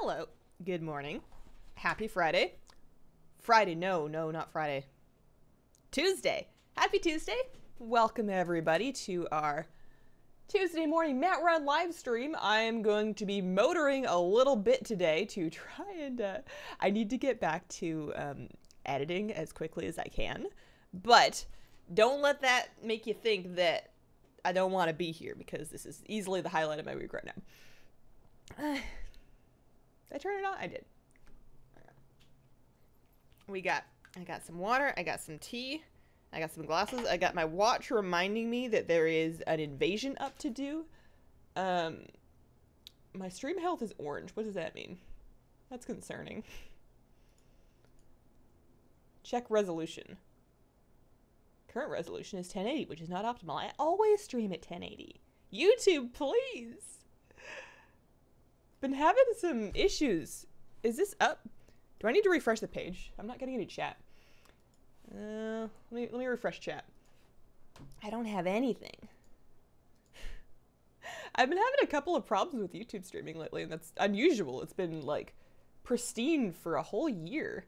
Hello. Good morning. Happy Friday. Friday. No, not Friday. Tuesday. Happy Tuesday. Welcome everybody to our Tuesday morning Mat Run live stream. I am going to be motoring a little bit today to try and, I need to get back to editing as quickly as I can. But don't let that make you think that I don't want to be here, because this is easily the highlight of my week right now. Did I turn it on? I did. I got some water, I got some tea, I got some glasses, I got my watch reminding me that there is an invasion up to do. My stream health is orange. What does that mean? That's concerning. Check resolution. Current resolution is 1080, which is not optimal. I always stream at 1080. YouTube, please. Been having some issues. Is this up? Do I need to refresh the page? I'm not getting any chat. Let me refresh chat. I don't have anything. I've been having a couple of problems with YouTube streaming lately, and that's unusual. It's been like pristine for a whole year.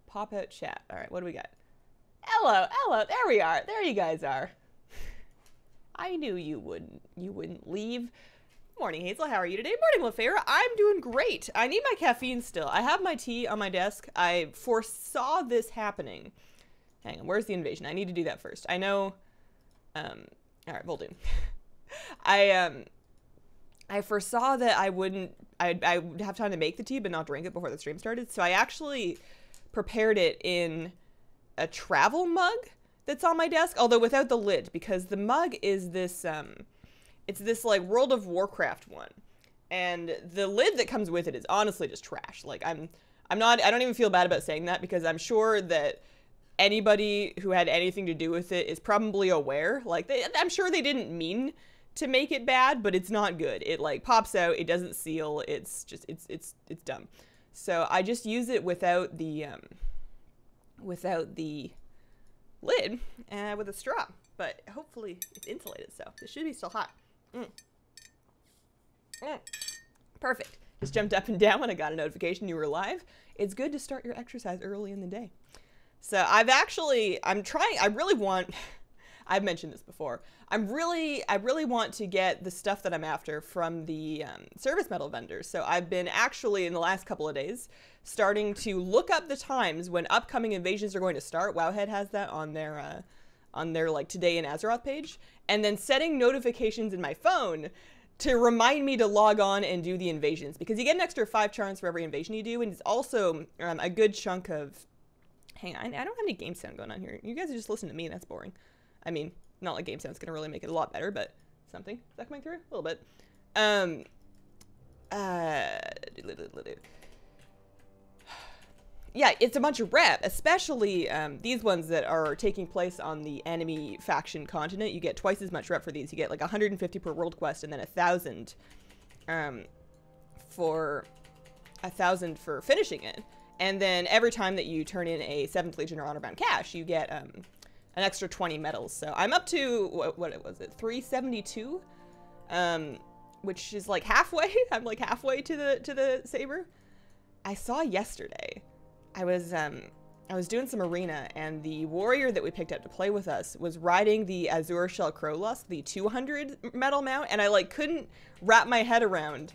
Pop out chat. All right, what do we got? Hello, there we are. There you guys are. I knew you wouldn't leave. Morning, Hazel. How are you today? Morning, LaFera. I'm doing great. I need my caffeine still. I have my tea on my desk. I foresaw this happening. Hang on, where's the invasion? I need to do that first. I know. All right, we'll do. I foresaw that I would have time to make the tea, but not drink it before the stream started. So I actually prepared it in a travel mug that's on my desk, although without the lid, because the mug is this, it's this like World of Warcraft one, and the lid that comes with it is honestly just trash. Like I don't even feel bad about saying that, because I'm sure that anybody who had anything to do with it is probably aware. Like I'm sure they didn't mean to make it bad, but it's not good. It like pops out, it doesn't seal, it's just, it's dumb. So I just use it without the lid and with a straw, but hopefully it's insulated, so it should be still hot. Perfect. Just jumped up and down when I got a notification you were live. It's good to start your exercise early in the day. So I've mentioned this before. I really want to get the stuff that I'm after from the service metal vendors. So I've been actually, in the last couple of days, starting to look up the times when upcoming invasions are going to start. Wowhead has that on their like Today in Azeroth page, and then setting notifications in my phone to remind me to log on and do the invasions, because you get an extra 5 charms for every invasion you do, and it's also a good chunk of... Hang on, I don't have any game sound going on here. You guys are just listening to me, that's boring. I mean, not like game sound's gonna really make it a lot better, but something. Is that coming through? A little bit. Yeah, it's a bunch of rep, especially these ones that are taking place on the enemy faction continent. You get twice as much rep for these. You get like 150 per world quest, and then 1,000 for finishing it. And then every time that you turn in a 7th Legion or Honor Bound cache, you get an extra 20 medals. So I'm up to, what was it, 372? Which is like halfway. I'm like halfway to the saber. I saw yesterday, I was doing some arena, and the warrior that we picked up to play with us was riding the Azure Shell Crowlusk, the 200 medal mount, and I like couldn't wrap my head around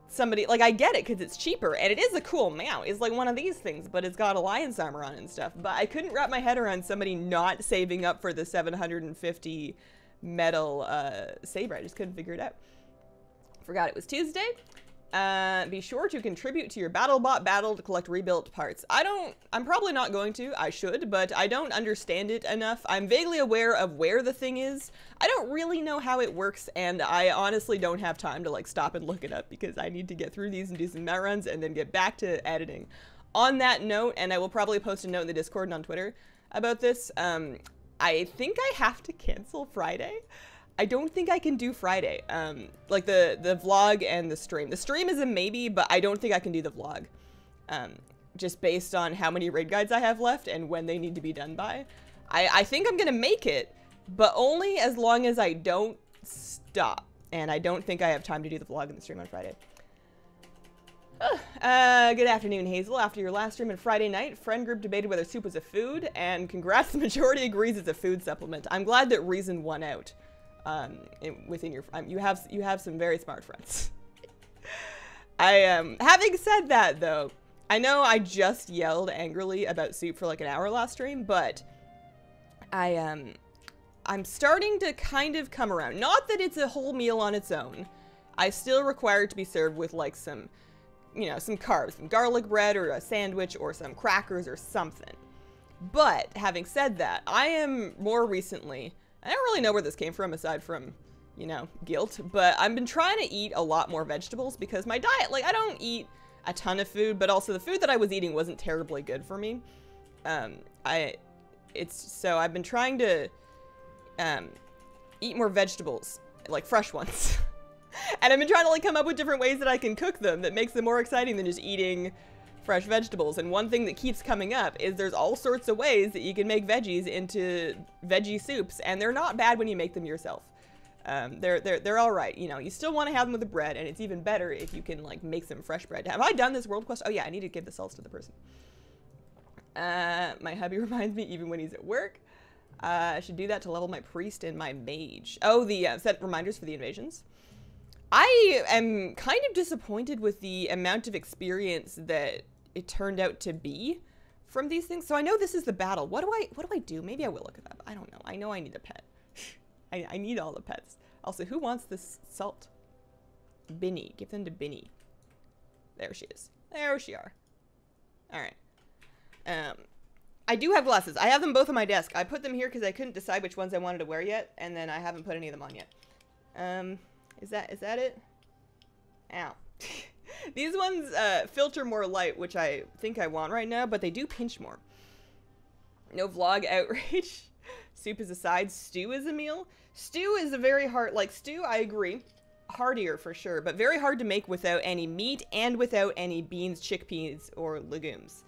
somebody, like I get it because it's cheaper and it is a cool mount. It's like one of these things, but it's got alliance armor on it and stuff, but I couldn't wrap my head around somebody not saving up for the 750 medal saber. I just couldn't figure it out. Forgot it was Tuesday. Be sure to contribute to your BattleBot battle to collect rebuilt parts. I'm probably not going to. I should, but I don't understand it enough. I'm vaguely aware of where the thing is. I don't really know how it works, and I honestly don't have time to like stop and look it up, because I need to get through these and do some mat runs and then get back to editing. On that note, and I will probably post a note in the Discord and on Twitter about this, I think I have to cancel Friday. I don't think I can do Friday, like the vlog and the stream. The stream is a maybe, but I don't think I can do the vlog, just based on how many raid guides I have left and when they need to be done by. I think I'm gonna make it, but only as long as I don't stop, and I don't think I have time to do the vlog and the stream on Friday. Good afternoon, Hazel. After your last stream on Friday night, friend group debated whether soup was a food, and congrats, the majority agrees it's a food supplement. I'm glad that reason won out. Within your, you have some very smart friends. Having said that though, I know I just yelled angrily about soup for like an hour last stream, but I'm starting to kind of come around. Not that it's a whole meal on its own. I still require it to be served with like some, you know, some carbs, some garlic bread or a sandwich or some crackers or something. But having said that, I am more recently, I don't really know where this came from aside from, you know, guilt, but I've been trying to eat a lot more vegetables because my diet, like I don't eat a ton of food, but also the food that I was eating wasn't terribly good for me. So I've been trying to eat more vegetables, like fresh ones. And I've been trying to like come up with different ways that I can cook them that makes them more exciting than just eating fresh vegetables. And one thing that keeps coming up is there's all sorts of ways that you can make veggies into veggie soups, and they're not bad when you make them yourself. They're all right. You know, you still want to have them with the bread, and it's even better if you can like make some fresh bread. Have I done this world quest? Oh yeah, I need to give the salts to the person. My hubby reminds me even when he's at work. I should do that to level my priest and my mage. Oh, the set reminders for the invasions. I am kind of disappointed with the amount of experience that it turned out to be from these things. So I know this is the battle. What do I do? Maybe I will look it up. I don't know. I know I need a pet. I need all the pets. Also, who wants this salt? Binny. Give them to Binny. There she is. There she are. All right. I do have glasses. I have them both on my desk. I put them here because I couldn't decide which ones I wanted to wear yet, and then I haven't put any of them on yet. Is that it? Ow. These ones filter more light, which I think I want right now, but they do pinch more. No vlog outrage. Soup is a side. Stew is a meal. Stew is a very hard, like stew, I agree. Hardier for sure, but very hard to make without any meat and without any beans, chickpeas, or legumes.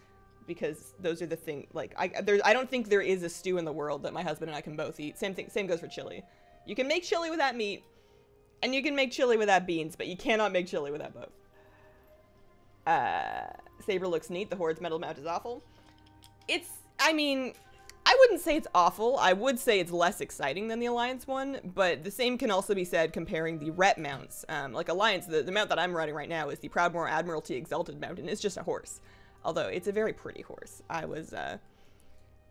Because those are the thing, like, I don't think there is a stew in the world that my husband and I can both eat. Same thing, same goes for chili. You can make chili without meat, and you can make chili without beans, but you cannot make chili without both. Saber looks neat. The Horde's metal mount is awful. It's, I mean, I wouldn't say it's awful. I would say it's less exciting than the Alliance one, but the same can also be said comparing the rep mounts. Like Alliance, the mount that I'm riding right now is the Proudmoore Admiralty Exalted mount, and it's just a horse. Although, it's a very pretty horse. I was,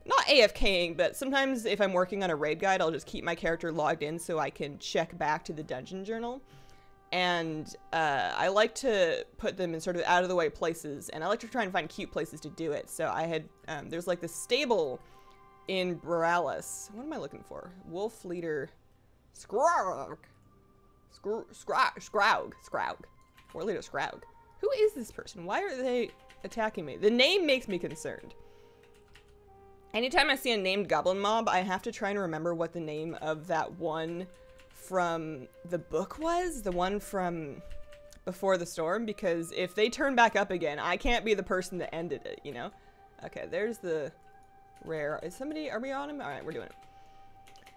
not AFKing, but sometimes if I'm working on a raid guide, I'll just keep my character logged in so I can check back to the dungeon journal. And I like to put them in sort of out-of-the-way places, and I like to try and find cute places to do it. So I had, there's like this stable in Borealis. What am I looking for? Wolf Leader Scrog. Scrog. War Leader Scrog. Who is this person? Why are they attacking me? The name makes me concerned. Anytime I see a named goblin mob, I have to try and remember what the name of that one from the book was. The one from Before the Storm, because if they turn back up again, I can't be the person that ended it, you know? Okay, there's the rare. Is somebody, are we on him? All right, we're doing it.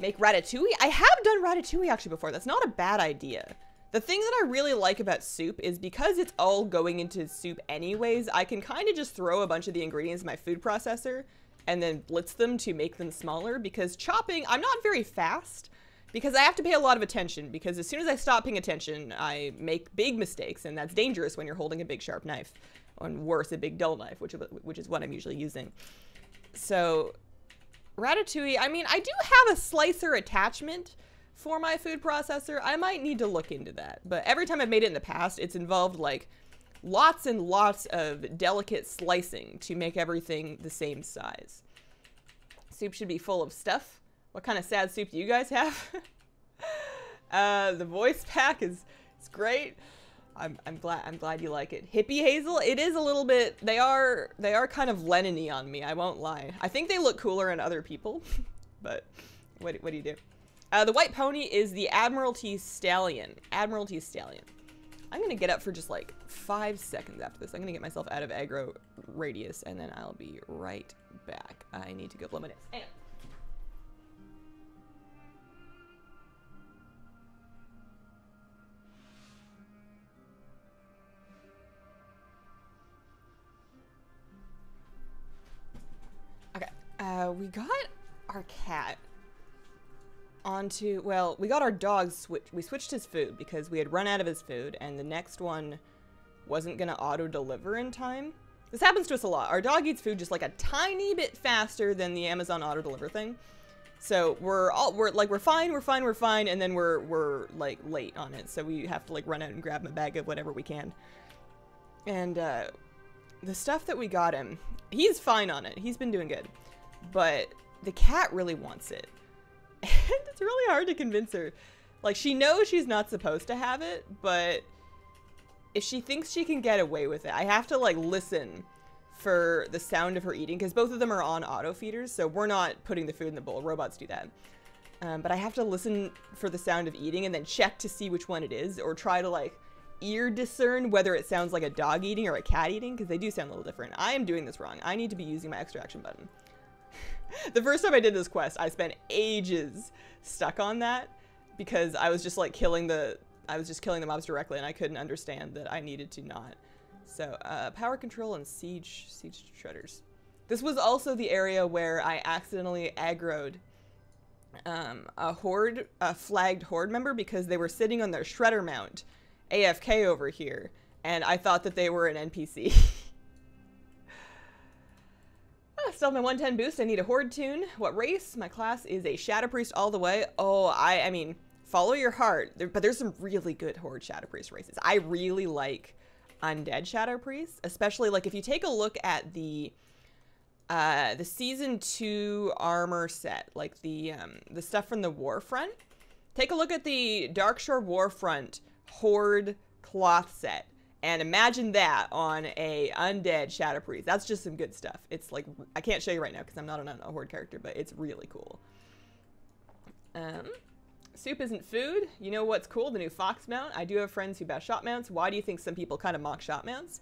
Make ratatouille? I have done ratatouille actually before. That's not a bad idea. The thing that I really like about soup is because it's all going into soup anyways, I can kind of just throw a bunch of the ingredients in my food processor and then blitz them to make them smaller, because chopping, I'm not very fast because I have to pay a lot of attention, because as soon as I stop paying attention, I make big mistakes, and that's dangerous when you're holding a big sharp knife, or worse, a big dull knife, which is what I'm usually using. So ratatouille, I mean, I do have a slicer attachment for my food processor. I might need to look into that, but every time I've made it in the past, it's involved like lots and lots of delicate slicing to make everything the same size. Soup should be full of stuff. What kind of sad soup do you guys have? The voice pack is great. I'm glad you like it. Hippie Hazel, it is a little bit, they are kind of Lennon-y on me, I won't lie. I think they look cooler in other people, but what do you do? The white pony is the Admiralty Stallion. Admiralty Stallion. I'm gonna get up for just like 5 seconds after this. I'm gonna get myself out of aggro radius, and then I'll be right back. I need to go blow my nose. Hang on. We got our cat onto, well, we got our dog, we switched his food because we had run out of his food, and the next one wasn't gonna auto-deliver in time. This happens to us a lot. Our dog eats food just like a tiny bit faster than the Amazon auto-deliver thing. So we're fine, and then we're like late on it, so we have to like run out and grab him a bag of whatever we can. And the stuff that we got him, he's fine on it. He's been doing good, but the cat really wants it, and it's really hard to convince her. Like, she knows she's not supposed to have it, but if she thinks she can get away with it, I have to like listen for the sound of her eating, because both of them are on auto feeders, so we're not putting the food in the bowl. Robots do that. But I have to listen for the sound of eating and then check to see which one it is, or try to like ear discern whether it sounds like a dog eating or a cat eating, because they do sound a little different. I am doing this wrong. I need to be using my extra action button. The first time I did this quest, I spent ages stuck on that because I was just like killing the mobs directly, and I couldn't understand that I needed to not. So, power control and siege shredders. This was also the area where I accidentally aggroed a flagged horde member because they were sitting on their shredder mount, AFK over here, and I thought that they were an NPC. Still have my 110 boost. I need a horde tune. What race? My class is a Shadow Priest all the way. Oh, I mean, follow your heart. But there's some really good horde Shadow Priest races. I really like undead Shadow Priests, especially like if you take a look at the season 2 armor set, like the stuff from the Warfront. Take a look at the Darkshore Warfront horde cloth set, and imagine that on a undead Shadow Priest. That's just some good stuff. It's like, I can't show you right now because I'm not a horde character, but it's really cool. Soup isn't food. You know what's cool? The new Fox mount. I do have friends who bash shot mounts. Why do you think some people kind of mock shot mounts?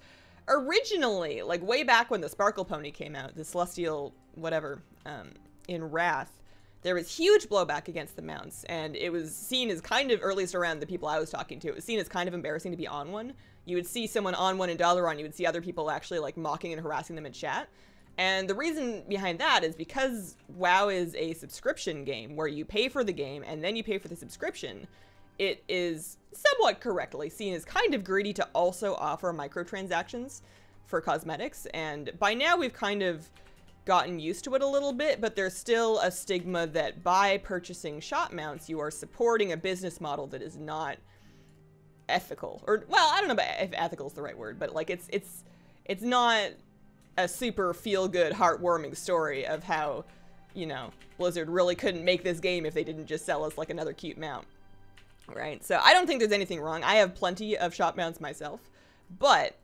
Originally, like way back when the Sparkle Pony came out, the Celestial whatever, in Wrath, there was huge blowback against the mounts, and it was seen as kind of, or at least around the people I was talking to, it was seen as kind of embarrassing to be on one. You would see someone on one in Dalaran, you would see other people actually like mocking and harassing them in chat. And the reason behind that is because WoW is a subscription game where you pay for the game and then you pay for the subscription. It is somewhat correctly seen as kind of greedy to also offer microtransactions for cosmetics. And by now we've kind of gotten used to it a little bit, but there's still a stigma that by purchasing shot mounts, you are supporting a business model that is not ethical. Or, well, I don't know if ethical is the right word, but like it's not a super feel-good, heartwarming story of how, you know, Blizzard really couldn't make this game if they didn't just sell us like another cute mount, right? So I don't think there's anything wrong. I have plenty of shot mounts myself, but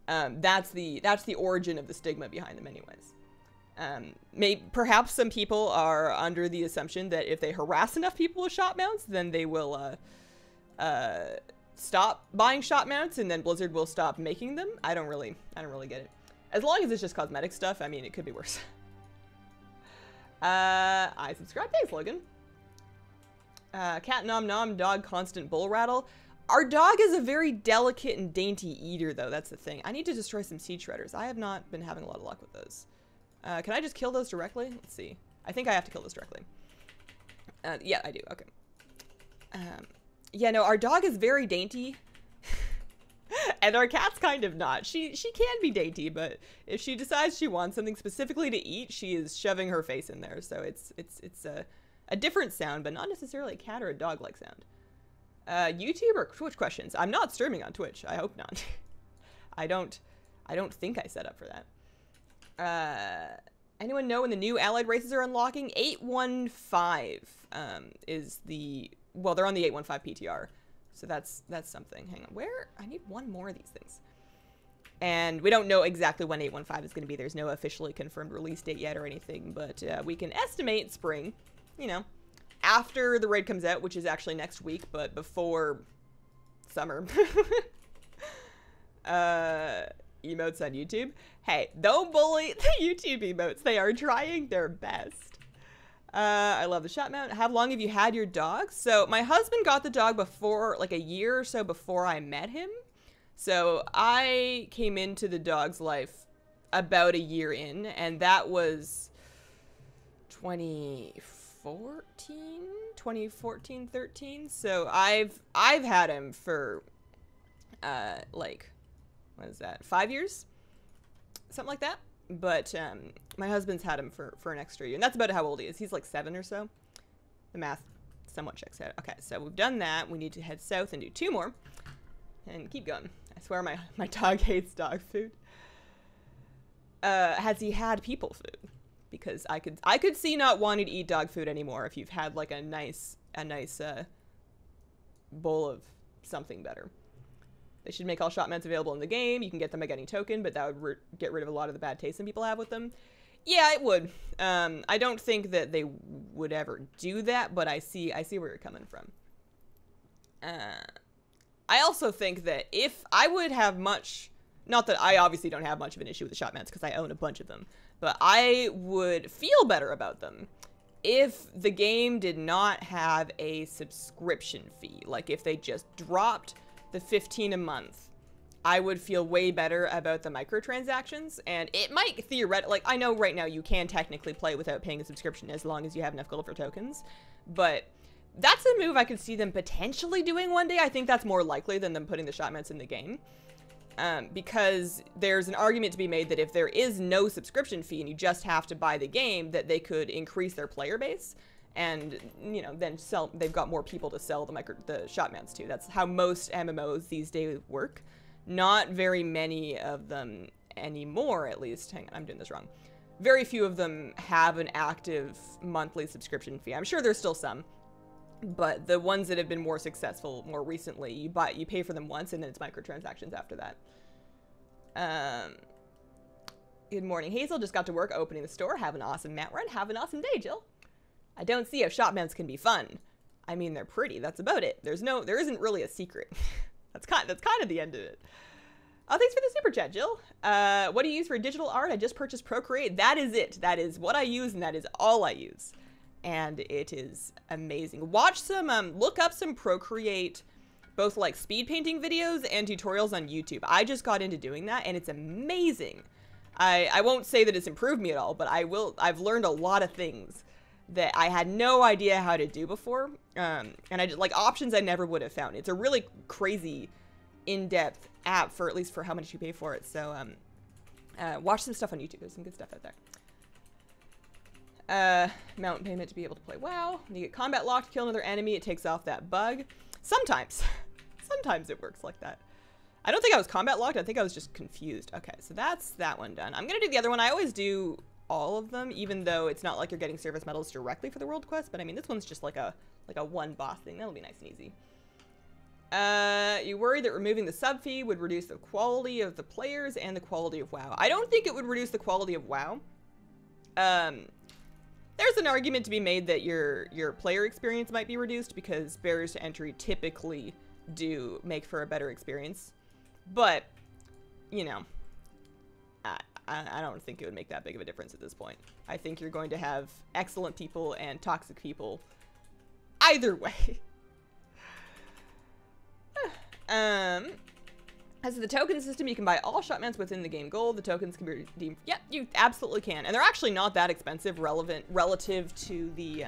that's the origin of the stigma behind them anyways. Perhaps some people are under the assumption that if they harass enough people with shot mounts, then they will stop buying shot mounts, and then Blizzard will stop making them. I don't really get it. As long as it's just cosmetic stuff, I mean, it could be worse. I subscribe. Thanks, Logan. Cat nom nom, dog constant bull rattle. Our dog is a very delicate and dainty eater, though. That's the thing. I need to destroy some seed shredders. I have not been having a lot of luck with those. Can I just kill those directly? Let's see. I think I have to kill those directly. Yeah, I do. Okay. Yeah, no, our dog is very dainty. And our cat's kind of not. She can be dainty, but if she decides she wants something specifically to eat, she is shoving her face in there. So it's a different sound, but not necessarily a cat or a dog-like sound. YouTube or Twitch questions? I'm not streaming on Twitch. I hope not. I don't think I set up for that. Anyone know when the new allied races are unlocking? 815 is the, well, they're on the 815 PTR. So that's something. Hang on. Where? I need one more of these things. And we don't know exactly when 815 is going to be. There's no officially confirmed release date yet or anything, but we can estimate spring, you know, after the raid comes out, which is actually next week, but before summer. Emotes on YouTube. Hey, don't bully the YouTube emotes. They are trying their best. I love the shot mount. How long have you had your dog? So my husband got the dog before, like a year or so before I met him. So I came into the dog's life about a year in, and that was 2014, 13. So I've had him for like, what is that, 5 years, something like that. But my husband's had him for an extra year, and that's about how old he is. He's like 7 or so. The math somewhat checks out. Okay, so we've done that. We need to head south and do 2 more and keep going. I swear my dog hates dog food. Has he had people food? Because I could see not wanting to eat dog food anymore if you've had like a nice bowl of something better. They should make all shot mounts available in the game. You can get them by getting token, but that would get rid of a lot of the bad taste that people have with them. Yeah, it would. I don't think that they would ever do that, but I see where you're coming from. I also think that if I would have much, not that I obviously don't have much of an issue with the shot mounts because I own a bunch of them, but I would feel better about them if the game did not have a subscription fee. Like if they just dropped the 15 a month, I would feel way better about the microtransactions. And it might theoretically, like I know right now you can technically play without paying a subscription as long as you have enough gold for tokens, but that's a move I could see them potentially doing one day. I think that's more likely than them putting the shot mounts in the game. Because there's an argument to be made that if there is no subscription fee and you just have to buy the game, that they could increase their player base and, you know, then they've got more people to sell the shot mounts to. That's how most MMOs these days work. Not very many of them anymore, at least. Hang on, I'm doing this wrong. Very few of them have an active monthly subscription fee. I'm sure there's still some, but the ones that have been more successful more recently, you pay for them once and then it's microtransactions after that. Good morning, Hazel. Just got to work opening the store. Have an awesome mat run. Have an awesome day, Jill. I don't see how shot mounts can be fun. I mean, they're pretty. That's about it. There isn't really a secret. That's kind of the end of it. Oh, thanks for the super chat, Jill. What do you use for digital art? I just purchased Procreate. That is it. That is what I use, and that is all I use. And it is amazing. Watch some, look up some Procreate, both like speed painting videos and tutorials on YouTube. I just got into doing that, and it's amazing. I won't say that it's improved me at all, but I've learned a lot of things that I had no idea how to do before. And I just, like, options I never would have found. It's a really crazy, in-depth app for, at least for how much you pay for it. So, watch some stuff on YouTube. There's some good stuff out there. Mountain payment to be able to play WoW. You get combat locked, kill another enemy, it takes off that bug. Sometimes. Sometimes it works like that. I don't think I was combat locked, I think I was just confused. Okay, so that's that one done. I'm gonna do the other one. I always do all of them, even though it's not like you're getting service medals directly for the world quest, but I mean, this one's just like a one boss thing. That'll be nice and easy. You worry that removing the sub fee would reduce the quality of the players and the quality of WoW. I don't think it would reduce the quality of WoW. There's an argument to be made that your player experience might be reduced because barriers to entry typically do make for a better experience. But, you know, I don't think it would make that big of a difference at this point. I think you're going to have excellent people and toxic people either way. As the token system, you can buy all shot mounts within the game gold. The tokens can be redeemed. Yep, you absolutely can. And they're actually not that expensive relative to the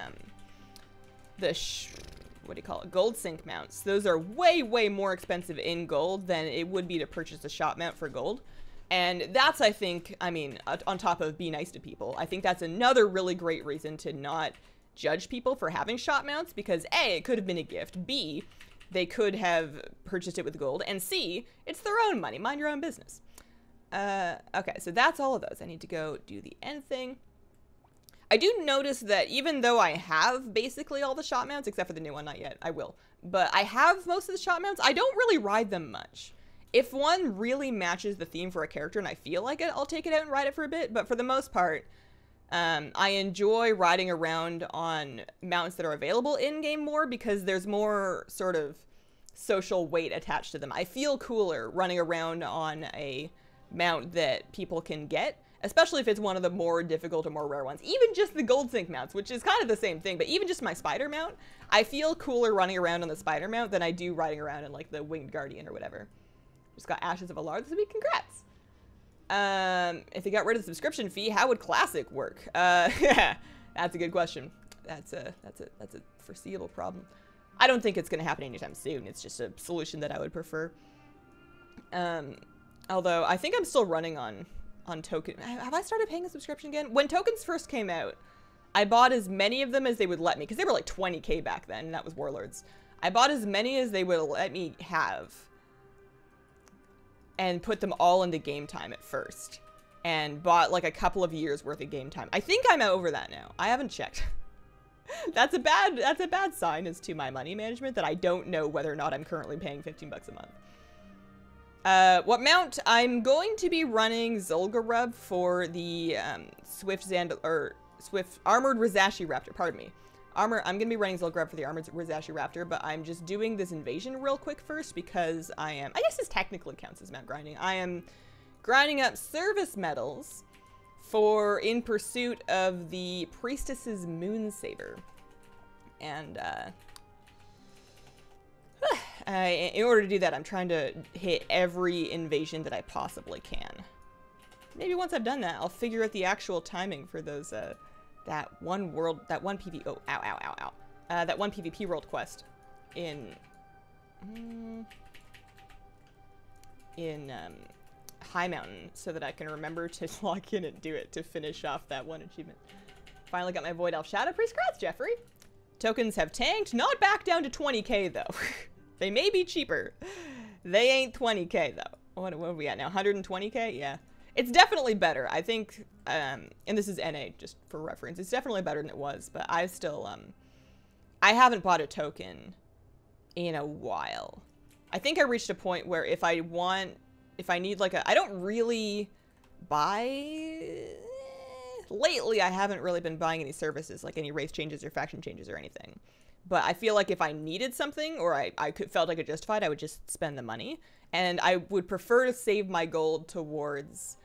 what do you call it? Gold sync mounts. Those are way, way more expensive in gold than it would be to purchase a shot mount for gold. And that's, I think, I mean, on top of be nice to people, I think that's another really great reason to not judge people for having shot mounts, because A, it could have been a gift, B, they could have purchased it with gold, and C, it's their own money. Mind your own business. Okay, so that's all of those. I need to go do the end thing. I do notice that even though I have basically all the shot mounts, except for the new one, not yet, I will, but I have most of the shot mounts, I don't really ride them much. If one really matches the theme for a character and I feel like it, I'll take it out and ride it for a bit. But for the most part, I enjoy riding around on mounts that are available in-game more because there's more sort of social weight attached to them. I feel cooler running around on a mount that people can get, especially if it's one of the more difficult or more rare ones. Even just the gold sync mounts, which is kind of the same thing, but even just my spider mount, I feel cooler running around on the spider mount than I do riding around in like the winged guardian or whatever. Just got Ashes of Alar this week. Congrats. If they got rid of the subscription fee, how would Classic work? That's a good question. That's a foreseeable problem. I don't think it's going to happen anytime soon. It's just a solution that I would prefer. Although I think I'm still running on token. Have I started paying a subscription again? When tokens first came out, I bought as many of them as they would let me, because they were like 20K back then, and that was Warlords. I bought as many as they would let me have and put them all into game time at first, and bought like a couple of years worth of game time. I think I'm over that now. I haven't checked. That's a bad sign as to my money management, that I don't know whether or not I'm currently paying 15 bucks a month. What mount? I'm going to be running Zul Gurub for the Swift Armored Rizashi Raptor. Pardon me. I'm going to be running Zul Gurub for the Armored Rizashi Raptor, but I'm just doing this invasion real quick first because I guess this technically counts as mount grinding. I am grinding up service medals in pursuit of the Priestess's Moon Saber. And, in order to do that, I'm trying to hit every invasion that I possibly can. Maybe once I've done that, I'll figure out the actual timing for those, that one PvP world quest in High Mountain, so that I can remember to log in and do it to finish off that one achievement. Finally got my Void Elf Shadow Priest. Congrats, Jeffrey! Tokens have tanked, not back down to 20K though. They may be cheaper. They ain't 20K though. What are we at now? 120K? Yeah. It's definitely better. I think, and this is NA just for reference, it's definitely better than it was, but I still, I haven't bought a token in a while. I think I reached a point where if I need like I don't really buy, lately I haven't really been buying any services, like any race changes or faction changes or anything. But I feel like if I needed something, or I felt I could justify it, I would just spend the money. And I would prefer to save my gold towards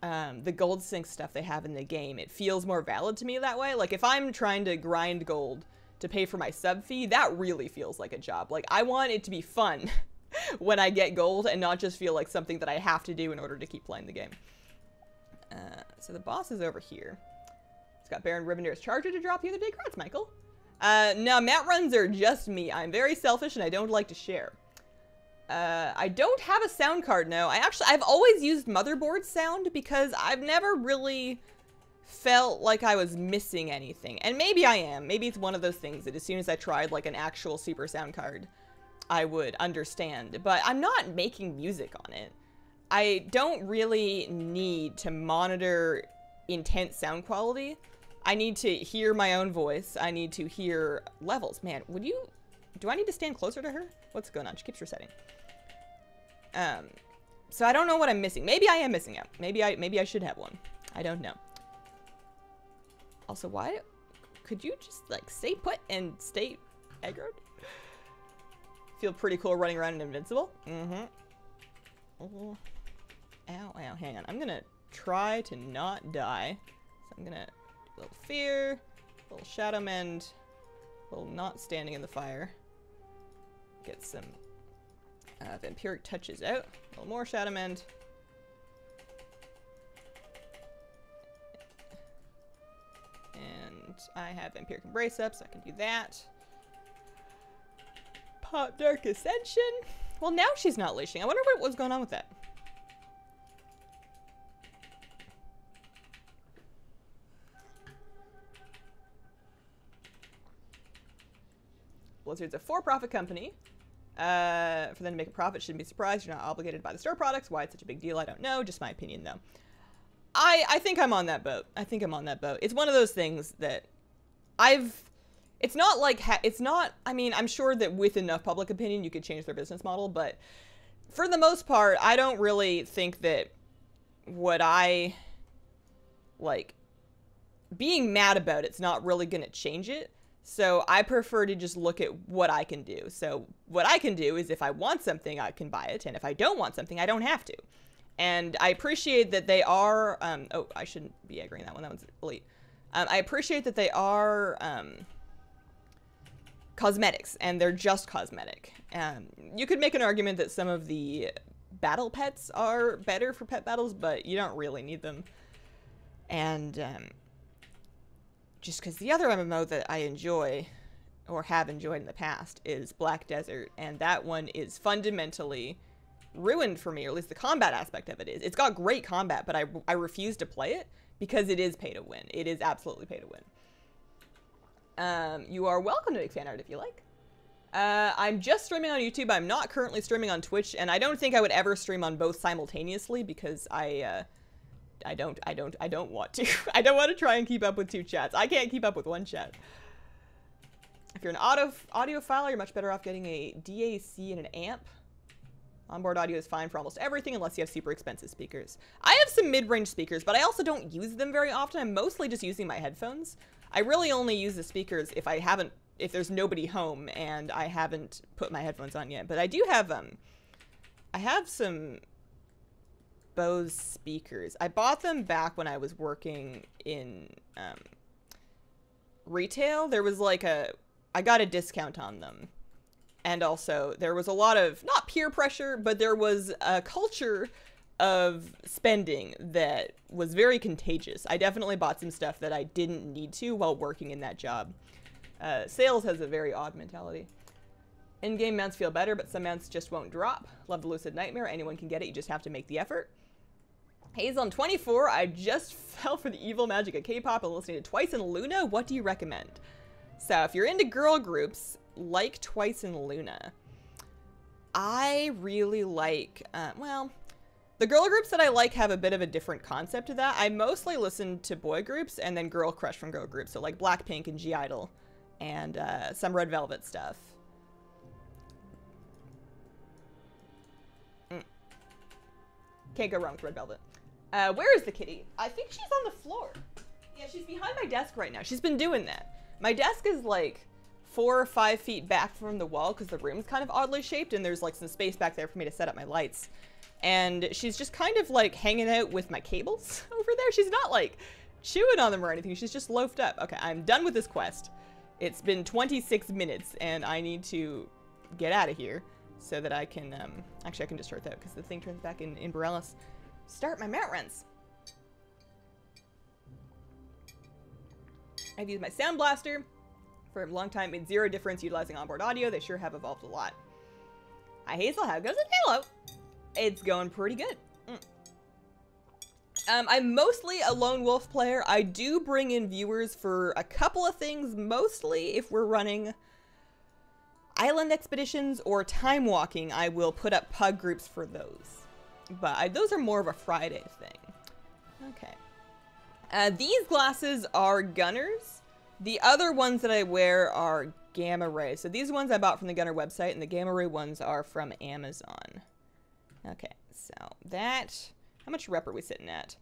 the gold sync stuff they have in the game. It feels more valid to me that way. Like if I'm trying to grind gold to pay for my sub fee, that really feels like a job. Like I want it to be fun when I get gold and not just feel like something that I have to do in order to keep playing the game. So the boss is over here. It's got Baron Rivendar's Charger to drop the other day. Congrats, Michael. No, mat runs are just me. I'm very selfish and I don't like to share. I don't have a sound card now. I've always used motherboard sound because I've never really felt like I was missing anything. And maybe I am. Maybe it's one of those things that as soon as I tried like an actual super sound card, I would understand. But I'm not making music on it. I don't really need to monitor intense sound quality. I need to hear my own voice. I need to hear levels. Man, do I need to stand closer to her? What's going on? She keeps resetting. So I don't know what I'm missing. Maybe I am missing out. Maybe I should have one. I don't know. Also, why could you just like stay put and stay aggroed? Feel pretty cool running around and invincible. Oh. Ow, hang on. I'm gonna try to not die. So I'm gonna do a little fear, a little shadow mend, a little not standing in the fire. Get some vampiric touches out. A little more shadow mend. And I have vampiric embrace up, so I can do that. Pop Dark Ascension. Well, now she's not leashing. I wonder what was going on with that. Blizzard's a for-profit company. For them to make a profit, shouldn't be surprised. You're not obligated to buy the store products. Why it's such a big deal, I don't know. Just my opinion, though. I think I'm on that boat. It's one of those things that it's not like, I mean, I'm sure that with enough public opinion, you could change their business model, but for the most part, I don't really think that being mad about it's not really going to change it. So I prefer to just look at what I can do. So what I can do is if I want something, I can buy it. And if I don't want something, I don't have to. And I appreciate that they are, oh, I shouldn't be aggroing that one. That one's elite. I appreciate that they are cosmetics, and they're just cosmetic. You could make an argument that some of the battle pets are better for pet battles, but you don't really need them. And just because the other MMO that I enjoy, or have enjoyed in the past, is Black Desert, and that one is fundamentally ruined for me, or at least the combat aspect of it is. It's got great combat, but I refuse to play it because it is pay to win. It is absolutely pay to win. You are welcome to make fan art if you like. I'm just streaming on YouTube. I'm not currently streaming on Twitch, and I don't think I would ever stream on both simultaneously because I don't want to. I don't want to try and keep up with two chats. I can't keep up with one chat. If you're an audiophile, you're much better off getting a DAC and an amp. Onboard audio is fine for almost everything unless you have super expensive speakers. I have some mid-range speakers, but I also don't use them very often. I'm mostly just using my headphones. I really only use the speakers if there's nobody home and I haven't put my headphones on yet. But I do have, I have some Bose speakers. I bought them back when I was working in, retail. There was like I got a discount on them. And also there was a lot of, not peer pressure, but there was a culture of spending that was very contagious. I definitely bought some stuff that I didn't need to while working in that job. Sales has a very odd mentality. In-game mounts feel better, but some mounts just won't drop. Love the Lucid Nightmare. Anyone can get it. You just have to make the effort. Hazel 24. I just fell for the evil magic of K-pop and listening to Twice in Luna. What do you recommend? So if you're into girl groups, like Twice in Luna. I really like, well, the girl groups that I like have a bit of a different concept to that. I mostly listen to boy groups and then girl crush from girl groups. So like Blackpink and G-Idol and some Red Velvet stuff. Can't go wrong with Red Velvet. Where is the kitty? I think she's on the floor. Yeah, she's behind my desk right now. She's been doing that. My desk is like 4 or 5 feet back from the wall because the room's kind of oddly shaped and there's like some space back there for me to set up my lights. And she's just kind of like hanging out with my cables over there. She's not like chewing on them or anything. She's just loafed up. Okay, I'm done with this quest. It's been 26 minutes and I need to get out of here so that I can, actually I can just start that because the thing turns back in Borellis. Start my mount runs. I've used my Sound Blaster for a long time. Made zero difference utilizing onboard audio. They sure have evolved a lot. Hi Hazel, how goes it? Hello. It's going pretty good. I'm mostly a lone wolf player. I do bring in viewers for a couple of things, mostly if we're running island expeditions or time walking, I will put up pug groups for those. But those are more of a Friday thing. Okay. These glasses are Gunners. The other ones that I wear are Gamma Ray. So these ones I bought from the Gunner website, and the Gamma Ray ones are from Amazon. Okay, so that... How much rep are we sitting at?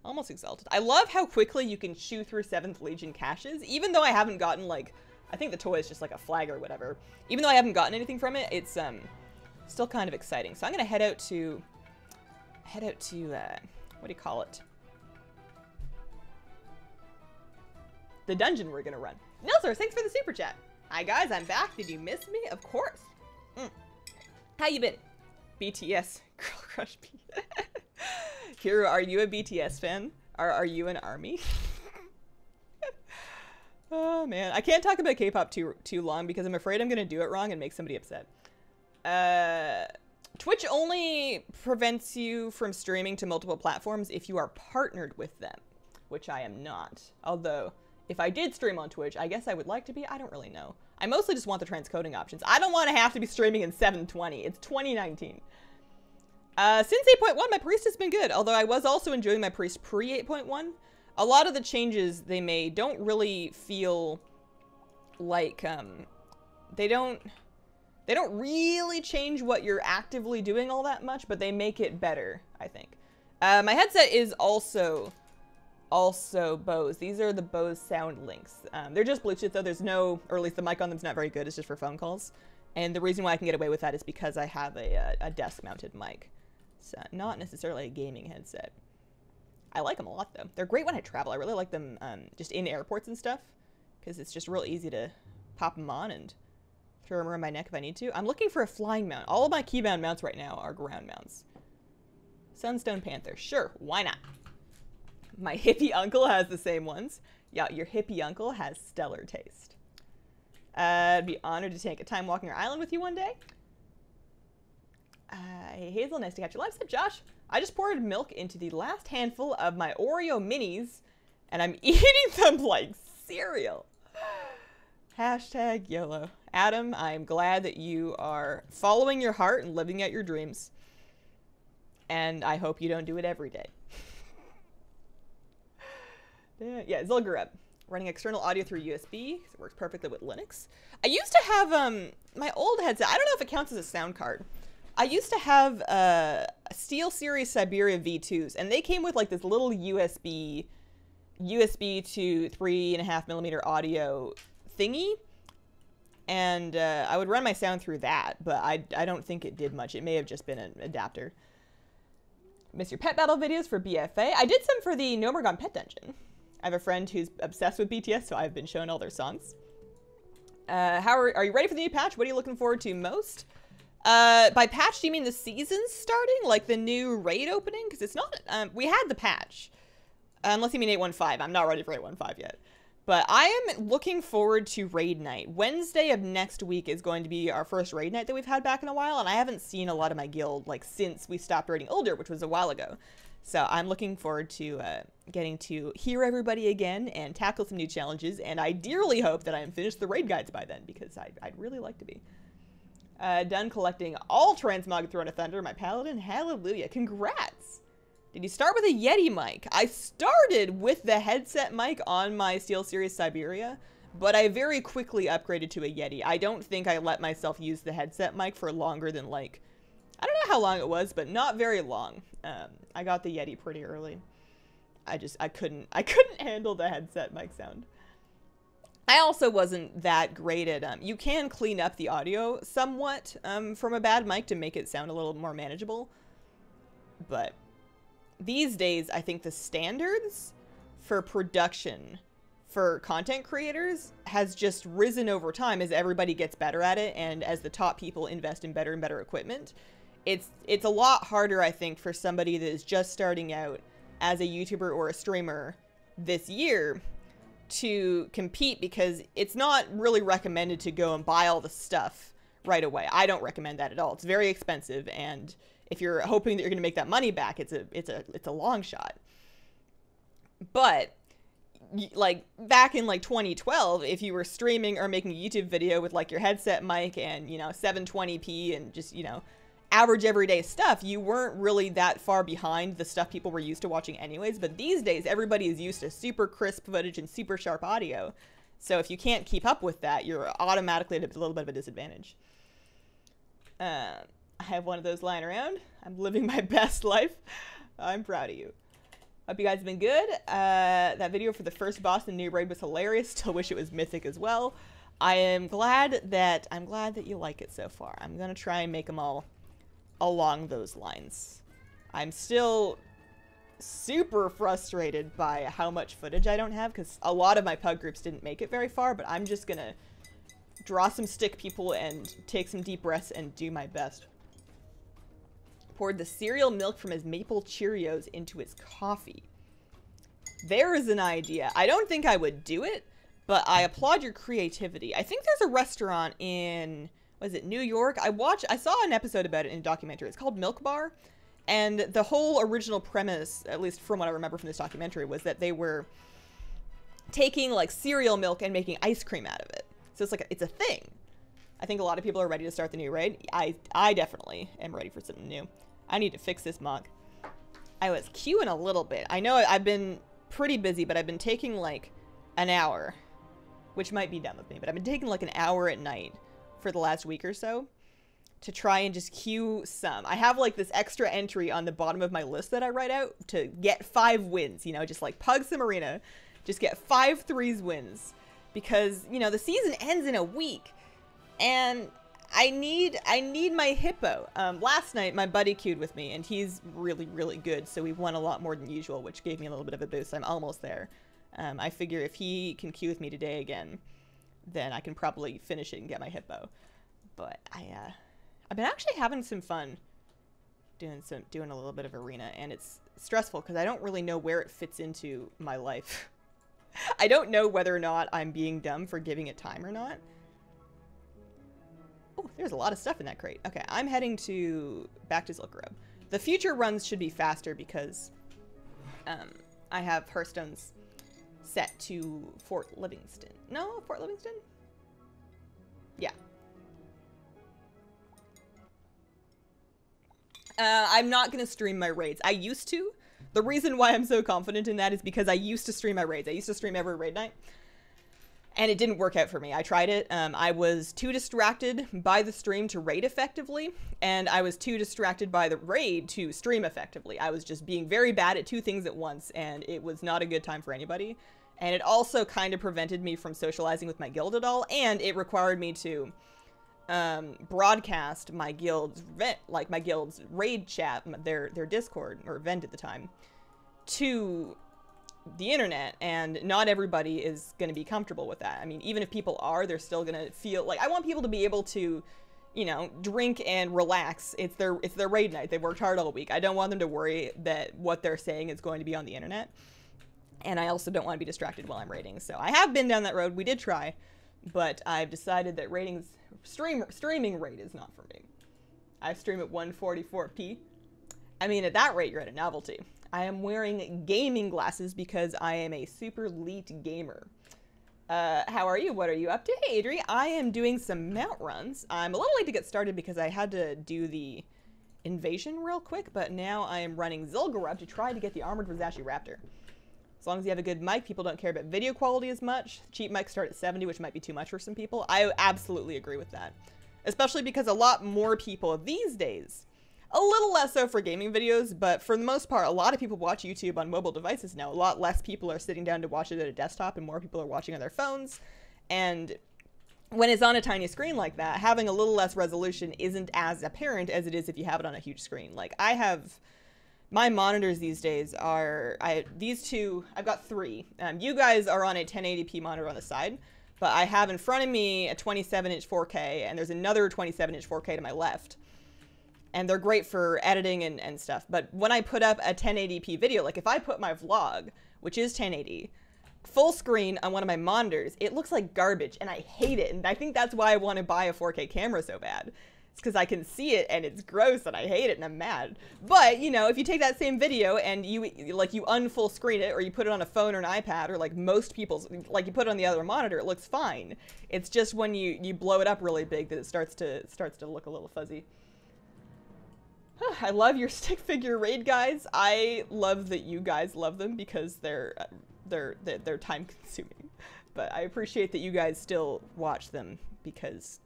Almost exalted. I love how quickly you can chew through 7th Legion caches, even though I haven't gotten, like... I think the toy is just like a flag or whatever. Even though I haven't gotten anything from it, it's still kind of exciting. So I'm gonna head out to what do you call it? The dungeon we're gonna run. Nelsor, thanks for the super chat. Hi guys, I'm back. Did you miss me? Of course. How you been? BTS. Girl crush B. Hero, are you a BTS fan? Are you an ARMY? Oh man, I can't talk about K-pop too long because I'm afraid I'm gonna do it wrong and make somebody upset. Twitch only prevents you from streaming to multiple platforms if you are partnered with them, which I am not. Although, if I did stream on Twitch, I guess I would like to be. I don't really know. I mostly just want the transcoding options. I don't want to have to be streaming in 720. It's 2019. Since 8.1, my priest has been good. Although I was also enjoying my priest pre 8.1. A lot of the changes they made don't really feel like, they don't really change what you're actively doing all that much, but they make it better, I think. My headset is also Bose. These are the Bose Sound Links. They're just Bluetooth though. There's no, or at least the mic on them's not very good. It's just for phone calls. And the reason why I can get away with that is because I have a desk-mounted mic. So not necessarily a gaming headset. I like them a lot though. They're great when I travel. I really like them just in airports and stuff because it's just real easy to pop them on and throw them around my neck if I need to. I'm looking for a flying mount. All of my keybound mounts right now are ground mounts. Sunstone Panther. Sure, why not? My hippie uncle has the same ones. Yeah, your hippie uncle has stellar taste. I'd be honored to take a time walking your island with you one day. Hey, Hazel, nice to catch you live. What's up, Josh? I just poured milk into the last handful of my Oreo minis, and I'm eating them like cereal. Hashtag YOLO. Adam, I'm glad that you are following your heart and living out your dreams. And I hope you don't do it every day. Yeah, Zul Gurub. Running external audio through USB. It works perfectly with Linux. I used to have my old headset. I don't know if it counts as a sound card. I used to have a SteelSeries Siberia V2s, and they came with like this little USB to 3.5mm audio thingy, and I would run my sound through that, but I don't think it did much. It may have just been an adapter. Miss your pet battle videos for BFA. I did some for the Nomergon Pet Dungeon. I have a friend who's obsessed with BTS, so I've been shown all their songs. Are you ready for the new patch? What are you looking forward to most? By patch, do you mean the season's starting? Like the new raid opening? Because it's not, we had the patch. Unless you mean 815. I'm not ready for 815 yet. But I am looking forward to raid night. Wednesday of next week is going to be our first raid night that we've had back in a while, and I haven't seen a lot of my guild, like, since we stopped raiding Ulder, which was a while ago. So I'm looking forward to getting to hear everybody again and tackle some new challenges, and I dearly hope that I am finished the raid guides by then, because I'd really like to be. Done collecting all Transmog Throne of Thunder, my paladin. Hallelujah. Congrats! Did you start with a Yeti mic? I started with the headset mic on my SteelSeries Siberia, but I very quickly upgraded to a Yeti. I don't think I let myself use the headset mic for longer than, like, I don't know how long it was, but not very long. I got the Yeti pretty early. I couldn't handle the headset mic sound. I also wasn't that great at, you can clean up the audio somewhat from a bad mic to make it sound a little more manageable, but these days, I think the standards for production for content creators has just risen over time as everybody gets better at it, and as the top people invest in better and better equipment. It's a lot harder, I think, for somebody that is just starting out as a YouTuber or a streamer this year to compete, because it's not really recommended to go and buy all the stuff right away. I don't recommend that at all. It's very expensive, and if you're hoping that you're going to make that money back, it's a long shot. But like back in like 2012, if you were streaming or making a YouTube video with like your headset mic and, you know, 720p and just, you know, average everyday stuff, you weren't really that far behind the stuff people were used to watching anyways. But these days, everybody is used to super crisp footage and super sharp audio. So if you can't keep up with that, you're automatically at a little bit of a disadvantage. I have one of those lying around. I'm living my best life. I'm proud of you. Hope you guys have been good. That video for the first boss in the new raid was hilarious. Still wish it was mythic as well. I'm glad that you like it so far. I'm gonna try and make them all along those lines. I'm still super frustrated by how much footage I don't have, because a lot of my pug groups didn't make it very far, but I'm just gonna draw some stick people and take some deep breaths and do my best. Poured the cereal milk from his maple Cheerios into his coffee. There is an idea. I don't think I would do it, but I applaud your creativity. I think there's a restaurant in, was it New York? I saw an episode about it in a documentary. It's called Milk Bar. And the whole original premise, at least from what I remember from this documentary, was that they were taking like cereal milk and making ice cream out of it. So it's like, it's a thing. I think a lot of people are ready to start the new raid. I definitely am ready for something new. I need to fix this mug. I was queuing a little bit. I know I've been pretty busy, but I've been taking like an hour, which might be dumb of me, but I've been taking like an hour at night for the last week or so to try and just queue some. I have like this extra entry on the bottom of my list that I write out to get 5 wins, you know, just like pug some arena, just get 5 threes wins, because, you know, the season ends in a week and I need my hippo. Last night, my buddy queued with me, and he's really, really good, so we won a lot more than usual, which gave me a little bit of a boost. I'm almost there. I figure if he can queue with me today again, then I can probably finish it and get my hippo. But I've been actually having some fun doing a little bit of arena, and it's stressful because I don't really know where it fits into my life. I don't know whether or not I'm being dumb for giving it time or not. Oh, there's a lot of stuff in that crate. Okay, I'm heading back to Zul Gurub. The future runs should be faster because I have Hearthstone's set to Fort Livingston. No, Fort Livingston? Yeah. I'm not going to stream my raids. I used to. The reason why I'm so confident in that is because I used to stream my raids. I used to stream every raid night. And it didn't work out for me. I tried it. I was too distracted by the stream to raid effectively. And I was too distracted by the raid to stream effectively. I was just being very bad at two things at once. And it was not a good time for anybody. And it also kind of prevented me from socializing with my guild at all. And it required me to broadcast my guild's raid chat, their Discord, or event at the time, to the internet, and not everybody is going to be comfortable with that. I mean, even if people are, they're still going to feel like, I want people to be able to, you know, drink and relax. It's their raid night. They've worked hard all week. I don't want them to worry that what they're saying is going to be on the internet. And I also don't want to be distracted while I'm raiding. So I have been down that road. We did try, but I've decided that streaming rate is not for me. I stream at 144p. I mean, at that rate, you're at a novelty. I am wearing gaming glasses because I am a super elite gamer. How are you? What are you up to? Hey, Adri, I am doing some mount runs. I'm a little late to get started because I had to do the invasion real quick, but now I am running Zul Gurub to try to get the armored Versace Raptor. As long as you have a good mic, people don't care about video quality as much. Cheap mics start at 70, which might be too much for some people. I absolutely agree with that. Especially because a lot more people these days, a little less so for gaming videos, but for the most part, a lot of people watch YouTube on mobile devices now. A lot less people are sitting down to watch it at a desktop, and more people are watching on their phones. And when it's on a tiny screen like that, having a little less resolution isn't as apparent as it is if you have it on a huge screen. Like, my monitors these days are, these two, I've got three. You guys are on a 1080p monitor on the side, but I have in front of me a 27-inch 4K, and there's another 27-inch 4K to my left. And they're great for editing and stuff. But when I put up a 1080p video, like if I put my vlog, which is 1080, full screen on one of my monitors, it looks like garbage, and I hate it. And I think that's why I want to buy a 4K camera so bad. It's because I can see it, and it's gross, and I hate it, and I'm mad. But, you know, if you take that same video and you unfull screen it, or you put it on a phone or an iPad, or like most people's, like you put it on the other monitor, it looks fine. It's just when you blow it up really big that it starts to look a little fuzzy. I love your stick figure raid guys. I love that you guys love them because they're time consuming. But I appreciate that you guys still watch them because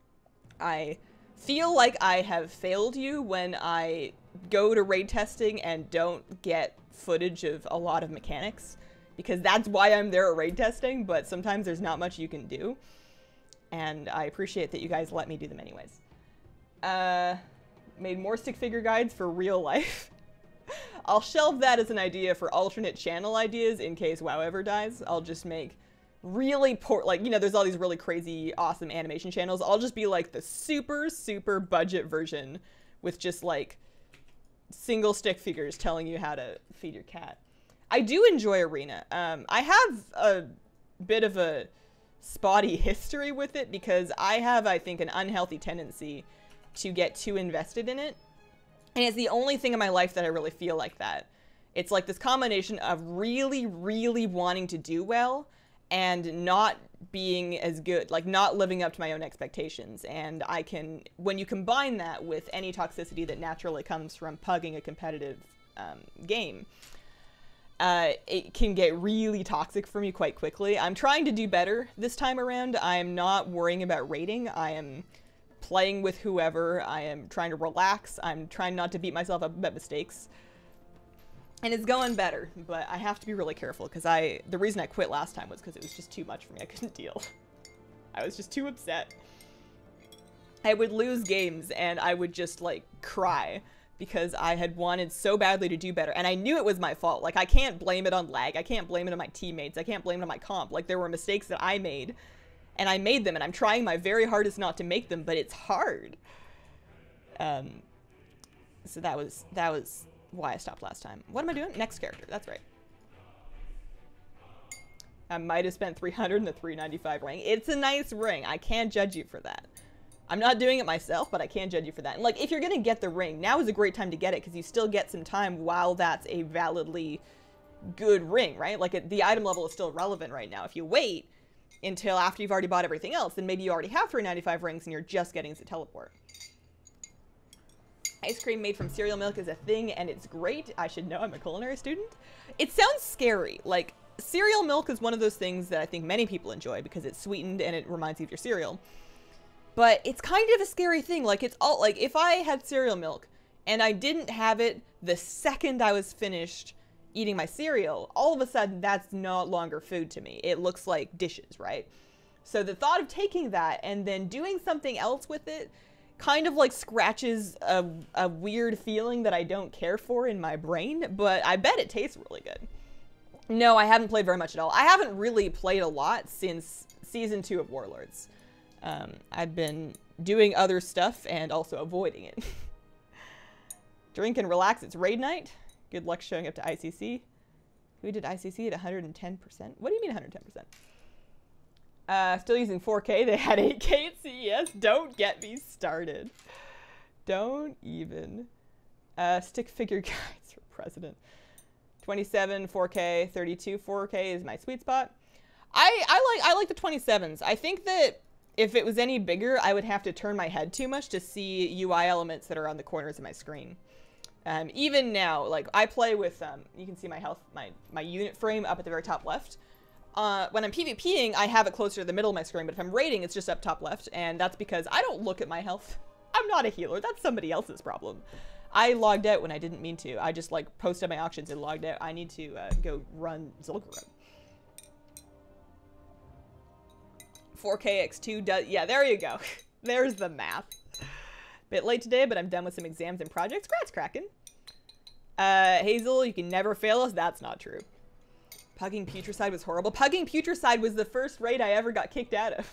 I feel like I have failed you when I go to raid testing and don't get footage of a lot of mechanics, because that's why I'm there at raid testing, but sometimes there's not much you can do. And I appreciate that you guys let me do them anyways. Made more stick figure guides for real life. I'll shelve that as an idea for alternate channel ideas in case WoW ever dies. I'll just make really poor, like, you know, there's all these really crazy, awesome animation channels. I'll just be like the super, super budget version with just like single stick figures telling you how to feed your cat. I do enjoy Arena. I have a bit of a spotty history with it because I have, I think, an unhealthy tendency to get too invested in it. And it's the only thing in my life that I really feel like that. It's like this combination of really, really wanting to do well and not being as good, like not living up to my own expectations. And I can, when you combine that with any toxicity that naturally comes from pugging a competitive game, it can get really toxic for me quite quickly. I'm trying to do better this time around. I'm not worrying about rating. I am playing with whoever. I am trying to relax. I'm trying not to beat myself up about mistakes. And it's going better, but I have to be really careful because the reason I quit last time was because it was just too much for me. I couldn't deal. I was just too upset. I would lose games and I would just like cry because I had wanted so badly to do better. And I knew it was my fault. Like, I can't blame it on lag. I can't blame it on my teammates. I can't blame it on my comp. Like, there were mistakes that I made. And I made them, and I'm trying my very hardest not to make them, but it's hard. So that was why I stopped last time. What am I doing? Next character. That's right. I might have spent 300 in the 395 ring. It's a nice ring. I can't judge you for that. I'm not doing it myself, but I can judge you for that. And like, if you're gonna get the ring, now is a great time to get it because you still get some time while that's a validly good ring, right? Like the item level is still relevant right now. If you wait until after you've already bought everything else, then maybe you already have 395 rings and you're just getting to teleport. Ice cream made from cereal milk is a thing and it's great. I should know, I'm a culinary student. It sounds scary. Like, cereal milk is one of those things that I think many people enjoy because it's sweetened and it reminds you of your cereal. But it's kind of a scary thing. Like, it's all, like, if I had cereal milk and I didn't have it the second I was finished eating my cereal, all of a sudden that's no longer food to me. It looks like dishes, right? So the thought of taking that and then doing something else with it kind of like scratches a weird feeling that I don't care for in my brain, but I bet it tastes really good. No, I haven't played very much at all. I haven't really played a lot since Season 2 of Warlords. I've been doing other stuff and also avoiding it. Drink and relax, it's raid night. Good luck showing up to ICC. Who did ICC at 110%? What do you mean 110%? Still using 4K. They had 8K at CES. Don't get me started. Don't even. Stick figure guides for president. 27 4K, 32 4K is my sweet spot. I like the 27s. I think that if it was any bigger, I would have to turn my head too much to see UI elements that are on the corners of my screen. Even now, like I play with, you can see my health, my unit frame up at the very top left. When I'm PvPing, I have it closer to the middle of my screen, but if I'm raiding, it's just up top left, and that's because I don't look at my health. I'm not a healer. That's somebody else's problem. I logged out when I didn't mean to. I just, like, posted my auctions and logged out. I need to go run Zul Gurub. 4K X2 does... Yeah, there you go. There's the math. Bit late today, but I'm done with some exams and projects. Congrats, Kraken. Hazel, you can never fail us. That's not true. Pugging Putricide was horrible. Pugging Putricide was the first raid I ever got kicked out of.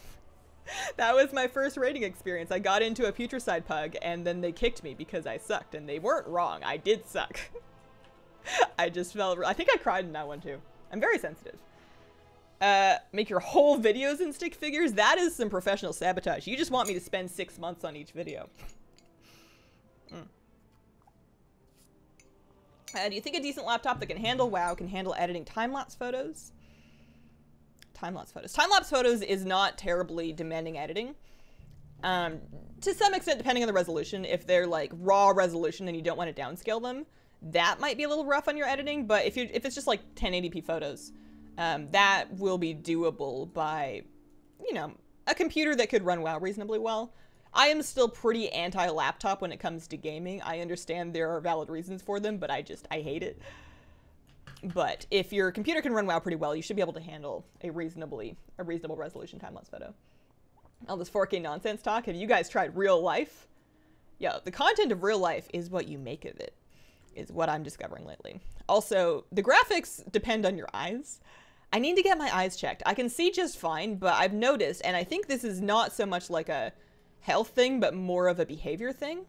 That was my first raiding experience. I got into a Putricide pug, and then they kicked me because I sucked, and they weren't wrong. I did suck. I just felt... I think I cried in that one, too. I'm very sensitive. Make your whole videos in stick figures? That is some professional sabotage. You just want me to spend 6 months on each video. Do you think a decent laptop that can handle WoW can handle editing time-lapse photos? Time-lapse photos. Time-lapse photos is not terribly demanding editing. To some extent, depending on the resolution. If they're like raw resolution and you don't want to downscale them, that might be a little rough on your editing. But if it's just like 1080p photos, that will be doable by, you know, a computer that could run WoW reasonably well. I am still pretty anti-laptop when it comes to gaming. I understand there are valid reasons for them, but I hate it. But if your computer can run WoW pretty well, you should be able to handle a reasonable resolution time-lapse photo. All this 4K nonsense talk, have you guys tried real life? Yeah, the content of real life is what you make of it, is what I'm discovering lately. Also, the graphics depend on your eyes. I need to get my eyes checked. I can see just fine, but I've noticed, and I think this is not so much like a health thing, but more of a behavior thing.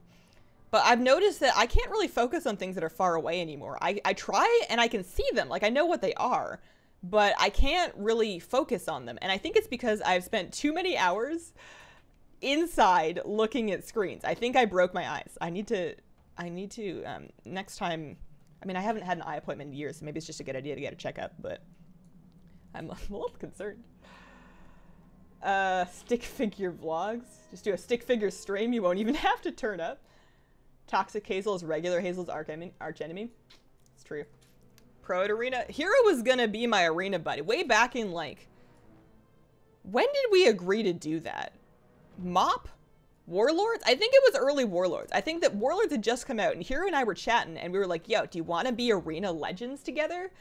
But I've noticed that I can't really focus on things that are far away anymore. I try and I can see them, like I know what they are, but I can't really focus on them. And I think it's because I've spent too many hours inside looking at screens. I think I broke my eyes. I need to next time, I mean, I haven't had an eye appointment in years, so maybe it's just a good idea to get a checkup, but I'm a little concerned. Stick figure vlogs. Just do a stick figure stream. You won't even have to turn up. Toxic Hazel is regular Hazel's archenemy. It's true. Pro at Arena. Hero was gonna be my arena buddy. Way back in, like... When did we agree to do that? Mop? Warlords? I think it was early Warlords. I think that Warlords had just come out, and Hero and I were chatting, and we were like, yo, do you want to be Arena Legends together?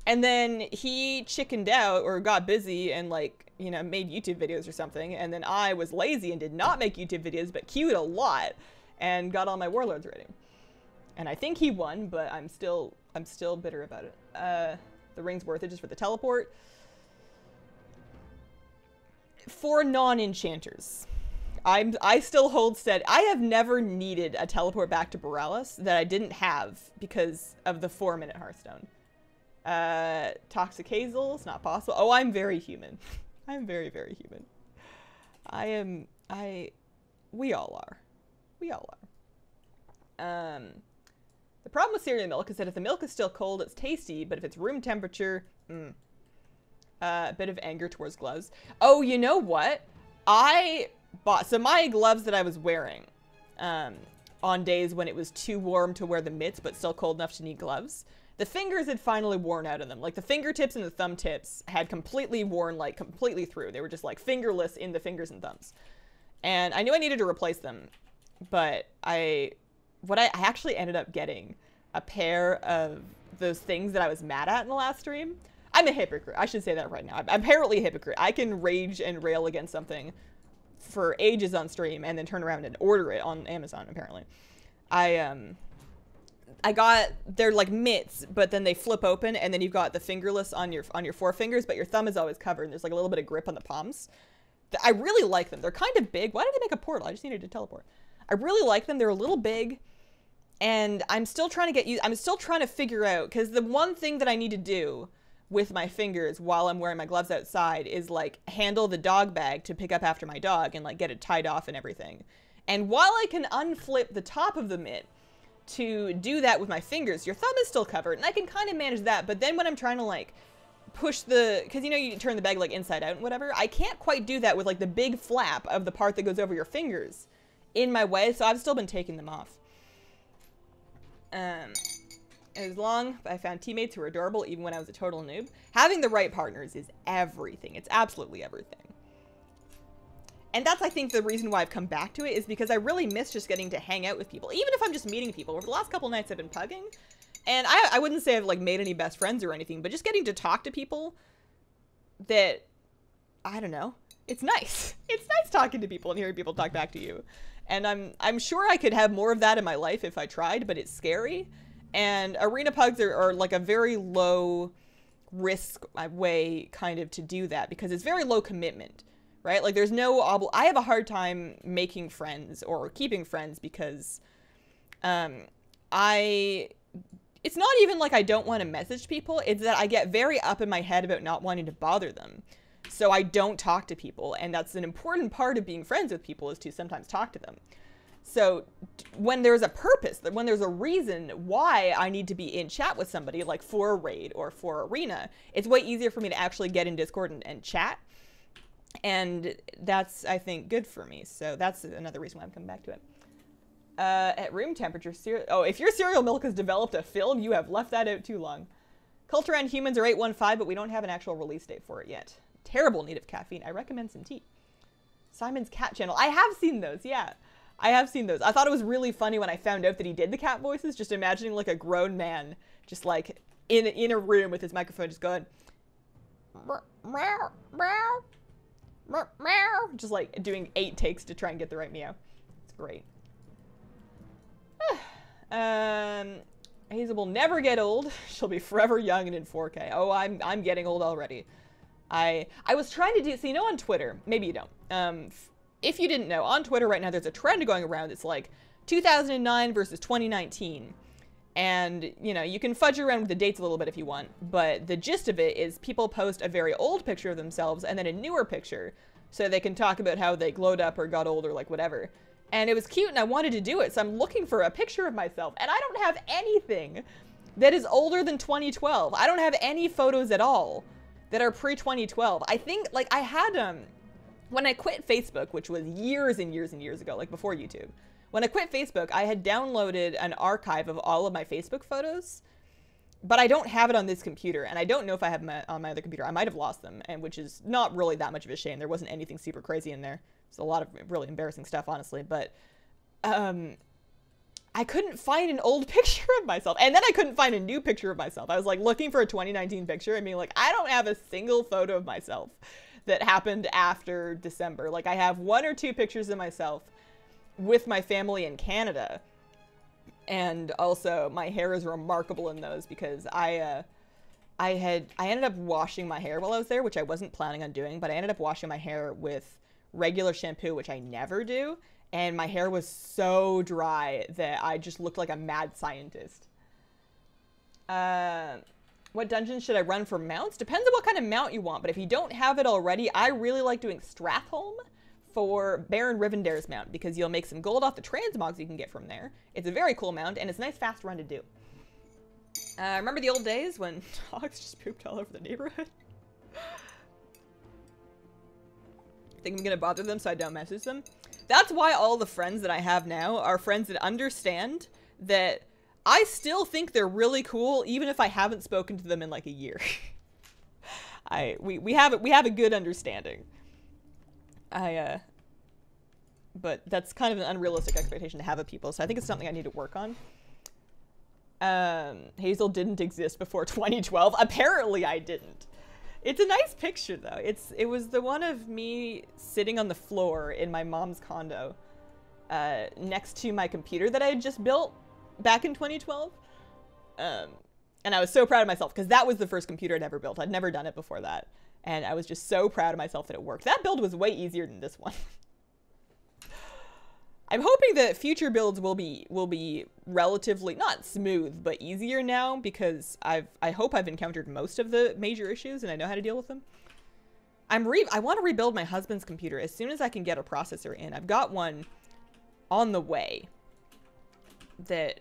And then he chickened out, or got busy, and, like, you know, made YouTube videos or something, and then I was lazy and did not make YouTube videos, but queued a lot, and got on my Warlords rating. And I think he won, but I'm still bitter about it. The ring's worth it just for the teleport. For non-enchanters. I still hold steady. I have never needed a teleport back to Borealis that I didn't have because of the 4-minute Hearthstone. Toxic Hazel, it's not possible. Oh, I'm very human. I'm very, very human. We all are. We all are. The problem with cereal milk is that if the milk is still cold, it's tasty, but if it's room temperature, a bit of anger towards gloves. Oh, you know what? I bought, so my gloves that I was wearing, on days when it was too warm to wear the mitts, but still cold enough to need gloves, the fingers had finally worn out of them. Like the fingertips and the thumb tips had completely worn, like completely through. They were just like fingerless in the fingers and thumbs. And I knew I needed to replace them, but I actually ended up getting a pair of those things that I was mad at in the last stream. I'm a hypocrite. I should say that right now. I'm apparently a hypocrite. I can rage and rail against something for ages on stream and then turn around and order it on Amazon, apparently. I got, they're like mitts, but then they flip open and then you've got the fingerless on your forefingers, but your thumb is always covered and there's like a little bit of grip on the palms. I really like them. They're kind of big. Why did they make a portal? I just needed to teleport. I really like them. They're a little big and I'm still trying to get used. I'm still trying to figure out, because the one thing that I need to do with my fingers while I'm wearing my gloves outside is like handle the dog bag to pick up after my dog and like get it tied off and everything. And while I can unflip the top of the mitt to do that with my fingers, your thumb is still covered and I can kind of manage that. But then when I'm trying to like push the, because you know you turn the bag like inside out and whatever, I can't quite do that with like the big flap of the part that goes over your fingers in my way, so I've still been taking them off. As long I found teammates who were adorable even when I was a total noob. Having the right partners is everything. It's absolutely everything. And that's, I think, the reason why I've come back to it, is because I really miss just getting to hang out with people. Even if I'm just meeting people. Over the last couple nights I've been pugging. And I wouldn't say I've like made any best friends or anything, but just getting to talk to people that, I don't know, it's nice. It's nice talking to people and hearing people talk back to you. And I'm sure I could have more of that in my life if I tried, but it's scary. And arena pugs are like a very low risk way kind of to do that, because it's very low commitment, right? Like there's no I have a hard time making friends or keeping friends because it's not even like I don't want to message people, it's that I get very up in my head about not wanting to bother them. So I don't talk to people, and that's an important part of being friends with people, is to sometimes talk to them. So when there's a purpose, when there's a reason why I need to be in chat with somebody, like for a raid or for arena, it's way easier for me to actually get in Discord and chat. And that's, I think, good for me. So that's another reason why I'm coming back to it. At room temperature, if your cereal milk has developed a film, you have left that out too long. Culture and Humans are 815, but we don't have an actual release date for it yet. Terrible need of caffeine. I recommend some tea. Simon's Cat Channel. I have seen those, yeah. I have seen those. I thought it was really funny when I found out that he did the cat voices, just imagining like a grown man just like in a room with his microphone just going meow, meow, meow, meow, just like doing 8 takes to try and get the right meow. It's great. Hazel will never get old. She'll be forever young and in 4K. Oh, I'm getting old already. I was trying to do, so you know on Twitter, maybe you don't, if you didn't know, on Twitter right now there's a trend going around. It's like 2009 versus 2019. And, you know, you can fudge around with the dates a little bit if you want, but the gist of it is people post a very old picture of themselves and then a newer picture so they can talk about how they glowed up or got old or like whatever. And it was cute and I wanted to do it, so I'm looking for a picture of myself, and I don't have anything that is older than 2012. I don't have any photos at all that are pre-2012. I think, like, I had, when I quit Facebook, which was years and years and years ago, like before YouTube, when I quit Facebook, I had downloaded an archive of all of my Facebook photos, but I don't have it on this computer, and I don't know if I have them on my other computer. I might have lost them, and which is not really that much of a shame. There wasn't anything super crazy in there. There's a lot of really embarrassing stuff, honestly, but I couldn't find an old picture of myself, and then I couldn't find a new picture of myself. I was like looking for a 2019 picture and being like, I don't have a single photo of myself that happened after December. Like, I have 1 or 2 pictures of myself with my family in Canada, and also my hair is remarkable in those because I ended up washing my hair while I was there, which I wasn't planning on doing, but I ended up washing my hair with regular shampoo, which I never do, and my hair was so dry that I just looked like a mad scientist. What dungeons should I run for mounts? Depends on what kind of mount you want, but if you don't have it already, I really like doing Stratholme for Baron Rivendare's mount, because you'll make some gold off the transmogs you can get from there. It's a very cool mount, and it's a nice fast run to do. Remember the old days when dogs just pooped all over the neighborhood? Think I'm gonna bother them so I don't message them? That's why all the friends that I have now are friends that understand that I still think they're really cool, even if I haven't spoken to them in like a year. We have a good understanding. But that's kind of an unrealistic expectation to have of people, so I think it's something I need to work on. Hazel didn't exist before 2012. Apparently I didn't. It's a nice picture though. It was the one of me sitting on the floor in my mom's condo, next to my computer that I had just built back in 2012. And I was so proud of myself because that was the first computer I'd ever built. I'd never done it before that. And I was just so proud of myself that it worked. That build was way easier than this one. I'm hoping that future builds will be relatively, not smooth, but easier now, because I hope I've encountered most of the major issues and I know how to deal with them. I want to rebuild my husband's computer as soon as I can get a processor in. I've got one on the way that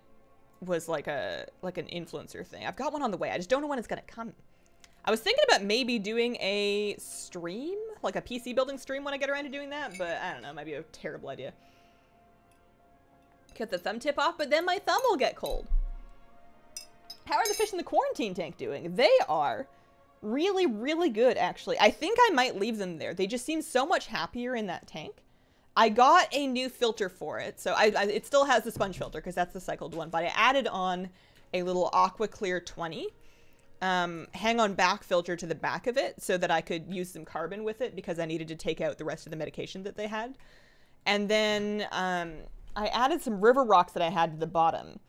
was like an influencer thing. I've got one on the way. I just don't know when it's gonna come. I was thinking about maybe doing a stream, like a PC building stream when I get around to doing that, but I don't know, it might be a terrible idea. Cut the thumb tip off, but then my thumb will get cold. How are the fish in the quarantine tank doing? They are really, really good, actually. I think I might leave them there. They just seem so much happier in that tank. I got a new filter for it, so it still has the sponge filter because that's the cycled one, but I added on a little Aqua Clear 20 hang-on back filter to the back of it so that I could use some carbon with it because I needed to take out the rest of the medication that they had. And then I added some river rocks that I had to the bottom.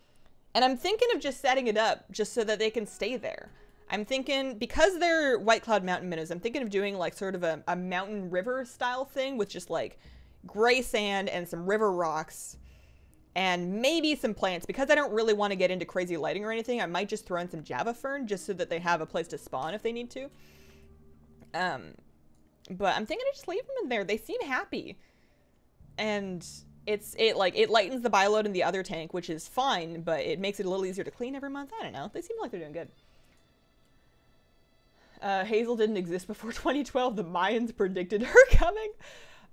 And I'm thinking of just setting it up just so that they can stay there. I'm thinking, because they're White Cloud Mountain minnows, I'm thinking of doing like sort of a mountain river style thing with just like gray sand and some river rocks and maybe some plants. Because I don't really want to get into crazy lighting or anything, I might just throw in some Java fern just so that they have a place to spawn if they need to. But I'm thinking of just leave them in there. They seem happy. And it lightens the bioload in the other tank, which is fine, but it makes it a little easier to clean every month. I don't know. They seem like they're doing good. Hazel didn't exist before 2012. The Mayans predicted her coming.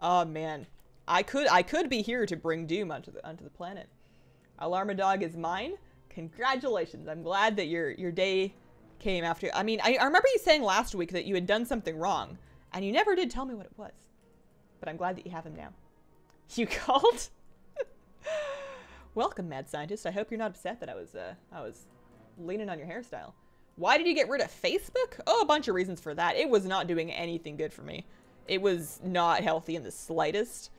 Oh man, I could be here to bring doom onto the planet. Alarma Dog is mine. Congratulations. I'm glad that your day came after. I mean, I remember you saying last week that you had done something wrong, and you never did tell me what it was. But I'm glad that you have him now. You called? Welcome, mad scientist. I hope you're not upset that I was leaning on your hairstyle. Why did you get rid of Facebook? Oh, a bunch of reasons for that. It was not doing anything good for me. It was not healthy in the slightest,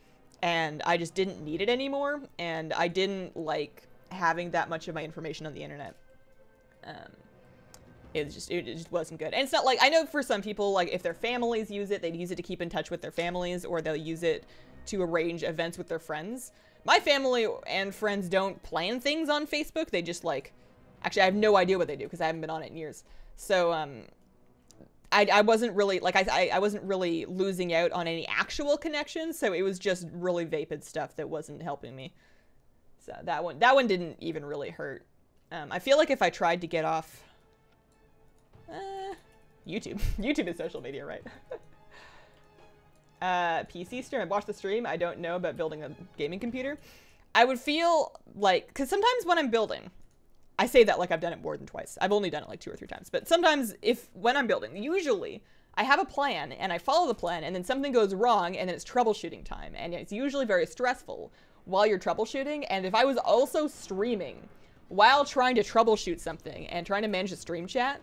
and I just didn't need it anymore, and I didn't like having that much of my information on the internet. It just wasn't good. And it's not like, I know for some people, like if their families use it, they'd use it to keep in touch with their families, or they'll use it to arrange events with their friends. My family and friends don't plan things on Facebook. They just like, actually I have no idea what they do because I haven't been on it in years. So I wasn't really, like I wasn't really losing out on any actual connections, so it was just really vapid stuff that wasn't helping me. So that one didn't even really hurt. I feel like if I tried to get off YouTube. YouTube is social media, right? PC stream. I watched the stream. I don't know about building a gaming computer. I would feel like, because sometimes when I'm building, I say that like I've done it more than twice. I've only done it like 2 or 3 times. But sometimes when I'm building, usually I have a plan and I follow the plan and then something goes wrong and then it's troubleshooting time. And it's usually very stressful while you're troubleshooting. And if I was also streaming while trying to troubleshoot something and trying to manage the stream chat,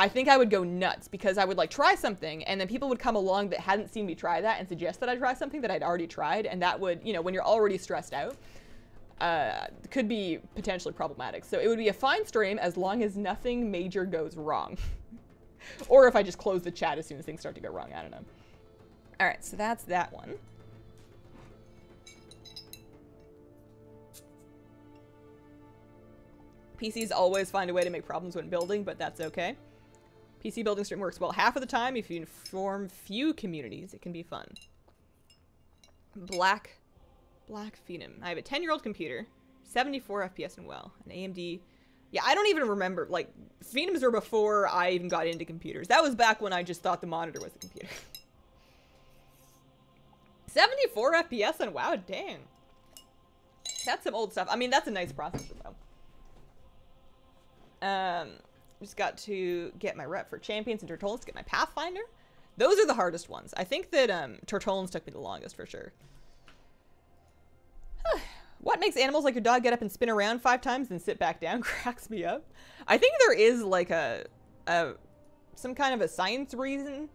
I think I would go nuts because I would like try something and then people would come along that hadn't seen me try that and suggest that I try something that I'd already tried. And that would, you know, when you're already stressed out, could be potentially problematic. So it would be a fine stream as long as nothing major goes wrong. Or if I just close the chat as soon as things start to go wrong, I don't know. All right, so that's that one. PCs always find a way to make problems when building, but that's okay. PC building stream works well half of the time. If you form few communities, it can be fun. Black Phenom. I have a 10-year-old computer, 74 FPS and well, an AMD. Yeah, I don't even remember. Like, Phenoms were before I even got into computers. That was back when I just thought the monitor was the computer. 74 FPS and wow, dang. That's some old stuff. I mean, that's a nice processor though. Just got to get my rep for Champions and Tortolans to get my Pathfinder. Those are the hardest ones. I think that Tortolans took me the longest for sure. What makes animals like your dog get up and spin around 5 times and sit back down? Cracks me up. I think there is like some kind of a science reason.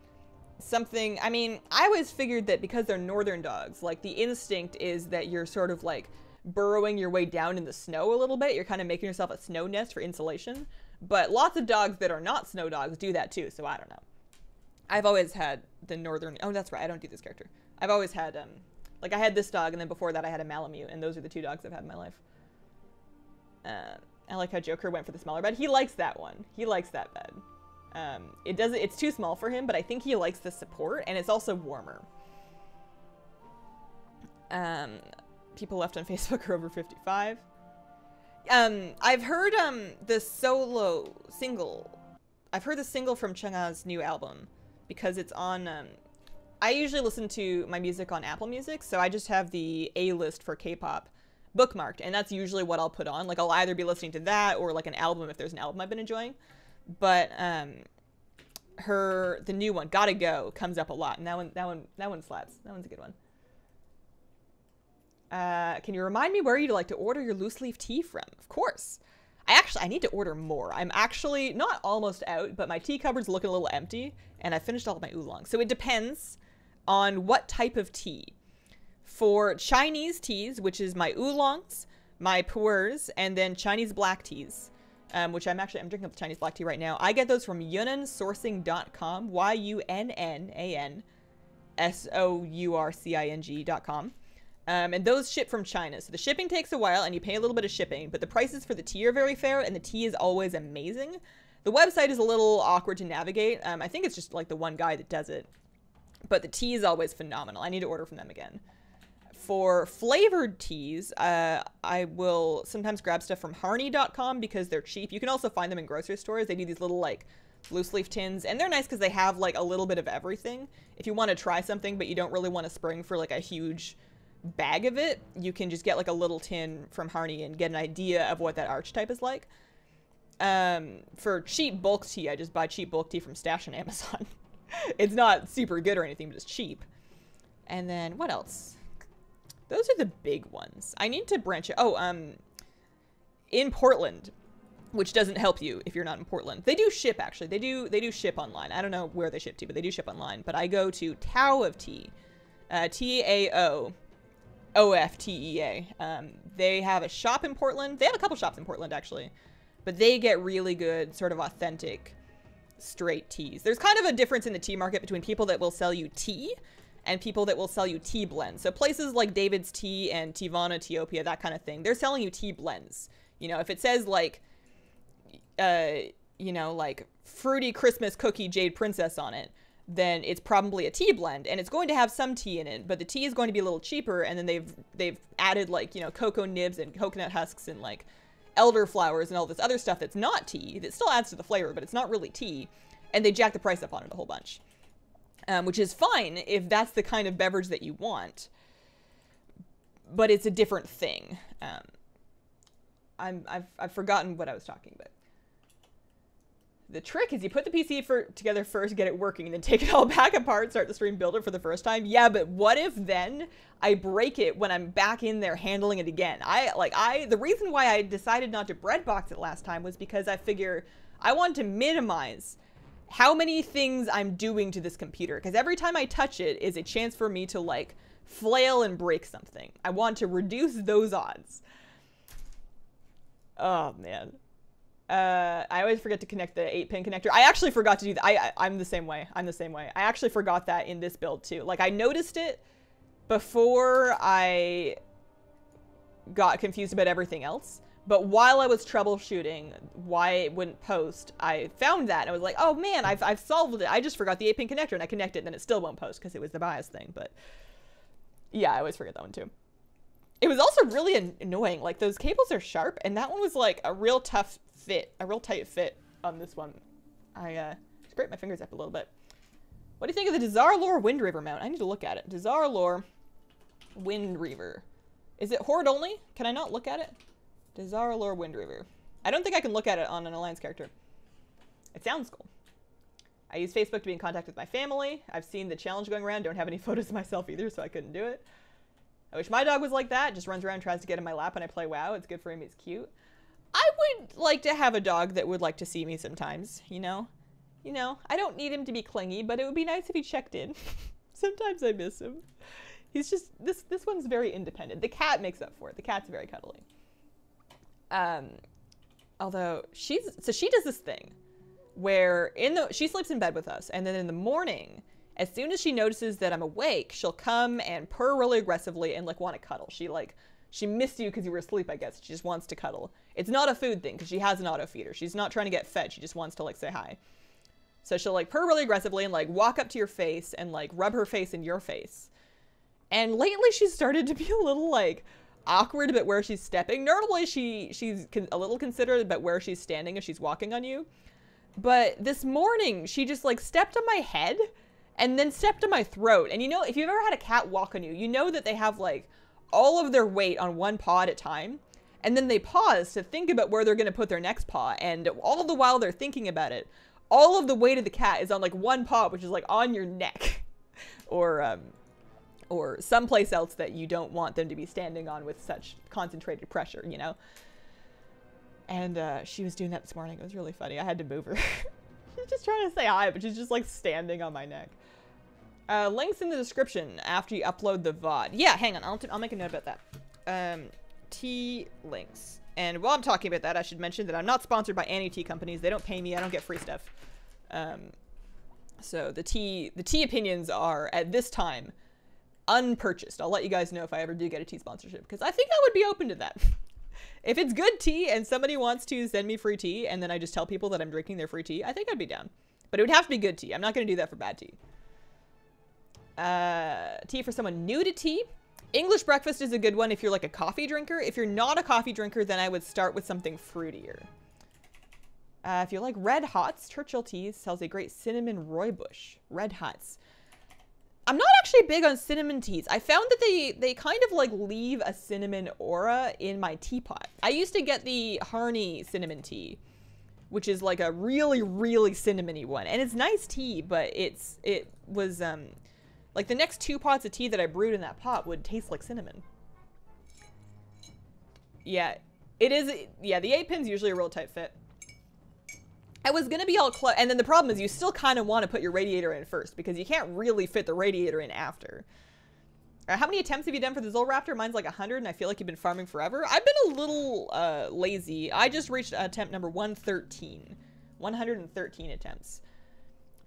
Something, I mean, I always figured that because they're northern dogs, like the instinct is that you're sort of like burrowing your way down in the snow a little bit. You're kind of making yourself a snow nest for insulation. But lots of dogs that are not snow dogs do that too, so I don't know. I've always had the northern, oh that's right, I don't do this character. I've always had, like I had this dog and then before that I had a Malamute, and those are the 2 dogs I've had in my life. I like how Joker went for the smaller bed. He likes that one. He likes that bed. It's too small for him, but I think he likes the support, and it's also warmer. People left on Facebook are over 55. I've heard the solo single. I've heard the single from Chang'a's new album because it's on. I usually listen to my music on Apple Music, so I just have the A-list for K-pop bookmarked, and that's usually what I'll put on. Like I'll either be listening to that or like an album if there's an album I've been enjoying. But the new one, Gotta Go, comes up a lot, and that one slaps. That one's a good one. Can you remind me where you'd like to order your loose leaf tea from? Of course. I need to order more. I'm actually not almost out, but my tea cupboard's looking a little empty, and I finished all of my oolongs. So it depends on what type of tea. For Chinese teas, which is my oolongs, my pu'ers, and then Chinese black teas, which I'm drinking up the Chinese black tea right now. I get those from yunnansourcing.com, yunnansourcing.com. And those ship from China. So the shipping takes a while and you pay a little bit of shipping, but the prices for the tea are very fair and the tea is always amazing. The website is a little awkward to navigate. I think it's just like the one guy that does it, but the tea is always phenomenal. I need to order from them again. For flavored teas, I will sometimes grab stuff from Harney.com because they're cheap. You can also find them in grocery stores. They do these little like loose leaf tins, and they're nice because they have like a little bit of everything. If you want to try something but you don't really want to spring for like a huge bag of it, you can just get like a little tin from Harney and get an idea of what that archetype is like. For cheap bulk tea, I just buy cheap bulk tea from Stash on Amazon. It's not super good or anything, but it's cheap. And then what else? Those are the big ones. I need to branch it. Oh, in Portland, which doesn't help you if you're not in Portland. They do ship, actually. They do ship online. I don't know where they ship to, but they do ship online. But I go to Tao of Tea. TAOOFTEA. They have a shop in Portland. They have a couple shops in Portland, actually. But they get really good, sort of authentic, straight teas. There's kind of a difference in the tea market between people that will sell you tea and people that will sell you tea blends. So places like David's Tea and Tivana, Teopia, that kind of thing, they're selling you tea blends. You know, if it says like, you know, like fruity Christmas cookie Jade Princess on it, then it's probably a tea blend, and it's going to have some tea in it, but the tea is going to be a little cheaper, and then they've added like, you know, cocoa nibs and coconut husks and like elderflowers and all this other stuff that's not tea, that still adds to the flavor, but it's not really tea, and they jack the price up on it a whole bunch. Which is fine if that's the kind of beverage that you want, but it's a different thing. I've forgotten what I was talking about. The trick is you put the PC together first, get it working, and then take it all back apart, start the stream, build it for the first time. Yeah, but what if then I break it when I'm back in there handling it again? The reason why I decided not to breadbox it last time was because I figure I want to minimize how many things I'm doing to this computer, because every time I touch it is a chance for me to like flail and break something. I want to reduce those odds. Oh man. I always forget to connect the 8-pin connector. I actually forgot to do that. I'm the same way. I'm the same way. I actually forgot that in this build too. Like I noticed it before I got confused about everything else, But while I was troubleshooting why it wouldn't post, I found that and I was like, oh man, I've solved it. I just forgot the 8-pin connector, and I connected it, and then it still won't post because it was the BIOS thing. But yeah, I always forget that one too. It was also really annoying. Like, those cables are sharp, and that one was like a real tough fit, a real tight fit on this one. I scraped my fingers up a little bit. What do you think of the Dazar'alor Wind Reaver mount? I need to look at it. Dazar'alor Wind Reaver. Is it Horde only? Can I not look at it? Dazar'alor Wind Reaver. I don't think I can look at it on an Alliance character. It sounds cool. I use Facebook to be in contact with my family. I've seen the challenge going around. Don't have any photos of myself either, so I couldn't do it. I wish my dog was like that. Just runs around, tries to get in my lap when I play WoW. It's good for him. He's cute. I would like to have a dog that would like to see me sometimes, you know? You know, I don't need him to be clingy, but it would be nice if he checked in. Sometimes I miss him. He's just, this one's very independent. The cat makes up for it. The cat's very cuddly. Although she does this thing where she sleeps in bed with us, and then in the morning, as soon as she notices that I'm awake, she'll come and purr really aggressively and like want to cuddle. She missed you because you were asleep, I guess. She just wants to cuddle. It's not a food thing because she has an auto feeder. She's not trying to get fed. She just wants to like say hi. So she'll like purr really aggressively and like walk up to your face and like rub her face in your face. And lately she's started to be a little like awkward about where she's stepping. Normally she's a little considerate about where she's standing if she's walking on you. But this morning she just like stepped on my head and then stepped on my throat. And you know, if you've ever had a cat walk on you, you know that they have like all of their weight on one paw at a time. And then they pause to think about where they're going to put their next paw. And all the while they're thinking about it, all of the weight of the cat is on like one paw, which is like on your neck or someplace else that you don't want them to be standing on with such concentrated pressure, you know? And she was doing that this morning. It was really funny. I had to move her. She's just trying to say hi, but she's just like standing on my neck. Links in the description after you upload the VoD. Yeah, hang on. I'll make a note about that. Tea links. And while I'm talking about that, I should mention that I'm not sponsored by any tea companies. They don't pay me. I don't get free stuff. So the tea opinions are, at this time, unpurchased. I'll let you guys know if I ever do get a tea sponsorship, because I think I would be open to that. If it's good tea and somebody wants to send me free tea and then I just tell people that I'm drinking their free tea, I think I'd be down. But it would have to be good tea. I'm not going to do that for bad tea. Tea for someone new to tea. English breakfast is a good one if you're like a coffee drinker. If you're not a coffee drinker, then I would start with something fruitier. If you like Red Hots, Churchill Teas sells a great cinnamon rooibos. Red Hots. I'm not actually big on cinnamon teas. I found that they kind of like leave a cinnamon aura in my teapot. I used to get the Harney cinnamon tea, which is like a really, really cinnamony one. And it's nice tea, but it was, like the next 2 pots of tea that I brewed in that pot would taste like cinnamon. Yeah, it is. Yeah, the 8-pin's usually a real tight fit. I was going to be all close. And then the problem is you still kind of want to put your radiator in first because you can't really fit the radiator in after. How many attempts have you done for the Zul Raptor? Mine's like 100 and I feel like you've been farming forever. I've been a little lazy. I just reached attempt number 113. 113 attempts.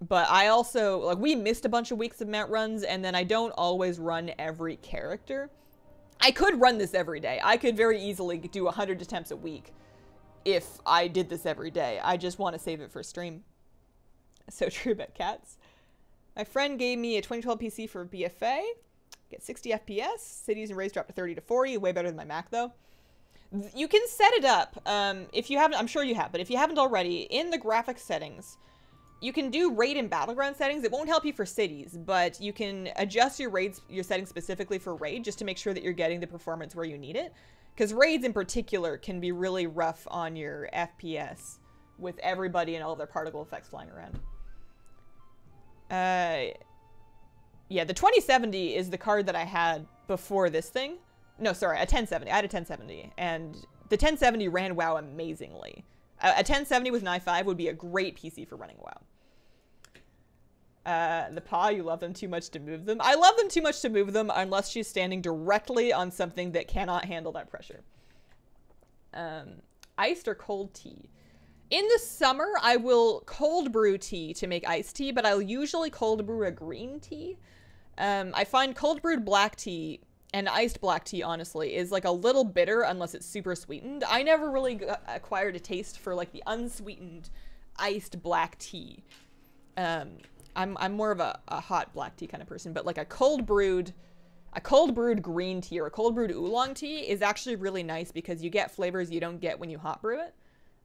But I also, like, we missed a bunch of weeks of mount runs, and then I don't always run every character. I could run this every day. I could very easily do 100 attempts a week if I did this every day. I just want to save it for stream. So true about cats. My friend gave me a 2012 PC for BFA. Get 60 FPS. Cities and raids drop to 30 to 40. Way better than my Mac, though. You can set it up. If you haven't, I'm sure you have, but if you haven't already, in the graphics settings, you can do raid and battleground settings. It won't help you for cities, but you can adjust your settings specifically for raid just to make sure that you're getting the performance where you need it. Because raids in particular can be really rough on your FPS with everybody and all their particle effects flying around. Yeah, the 2070 is the card that I had before this thing. No, sorry, a 1070. I had a 1070, and the 1070 ran WoW amazingly. A 1070 with an i5 would be a great PC for running WoW. The paw, you love them too much to move them. I love them too much to move them unless she's standing directly on something that cannot handle that pressure. Iced or cold tea? In the summer, I will cold brew tea to make iced tea, but I'll usually cold brew a green tea. I find cold brewed black tea And iced black tea, honestly, is like a little bitter unless it's super sweetened. I never really acquired a taste for like the unsweetened iced black tea. I'm more of a hot black tea kind of person, but like a cold brewed green tea or a cold brewed oolong tea is actually really nice because you get flavors you don't get when you hot brew it.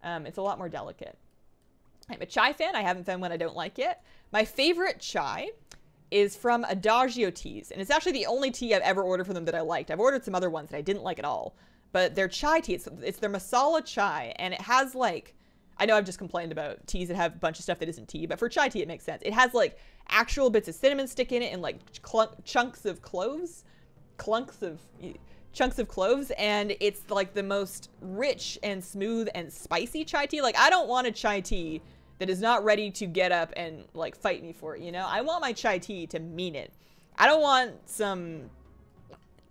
It's a lot more delicate. I'm a chai fan. I haven't found one I don't like yet. My favorite chai is from Adagio Teas, and it's actually the only tea I've ever ordered from them that I liked. I've ordered some other ones that I didn't like at all, but their chai tea, it's their masala chai, and it has like, I know I've just complained about teas that have a bunch of stuff that isn't tea, but for chai tea it makes sense. It has like actual bits of cinnamon stick in it and like chunks of cloves, and it's like the most rich and smooth and spicy chai tea. Like, I don't want a chai tea that is not ready to get up and like fight me for it, you know? I want my chai tea to mean it. I don't want some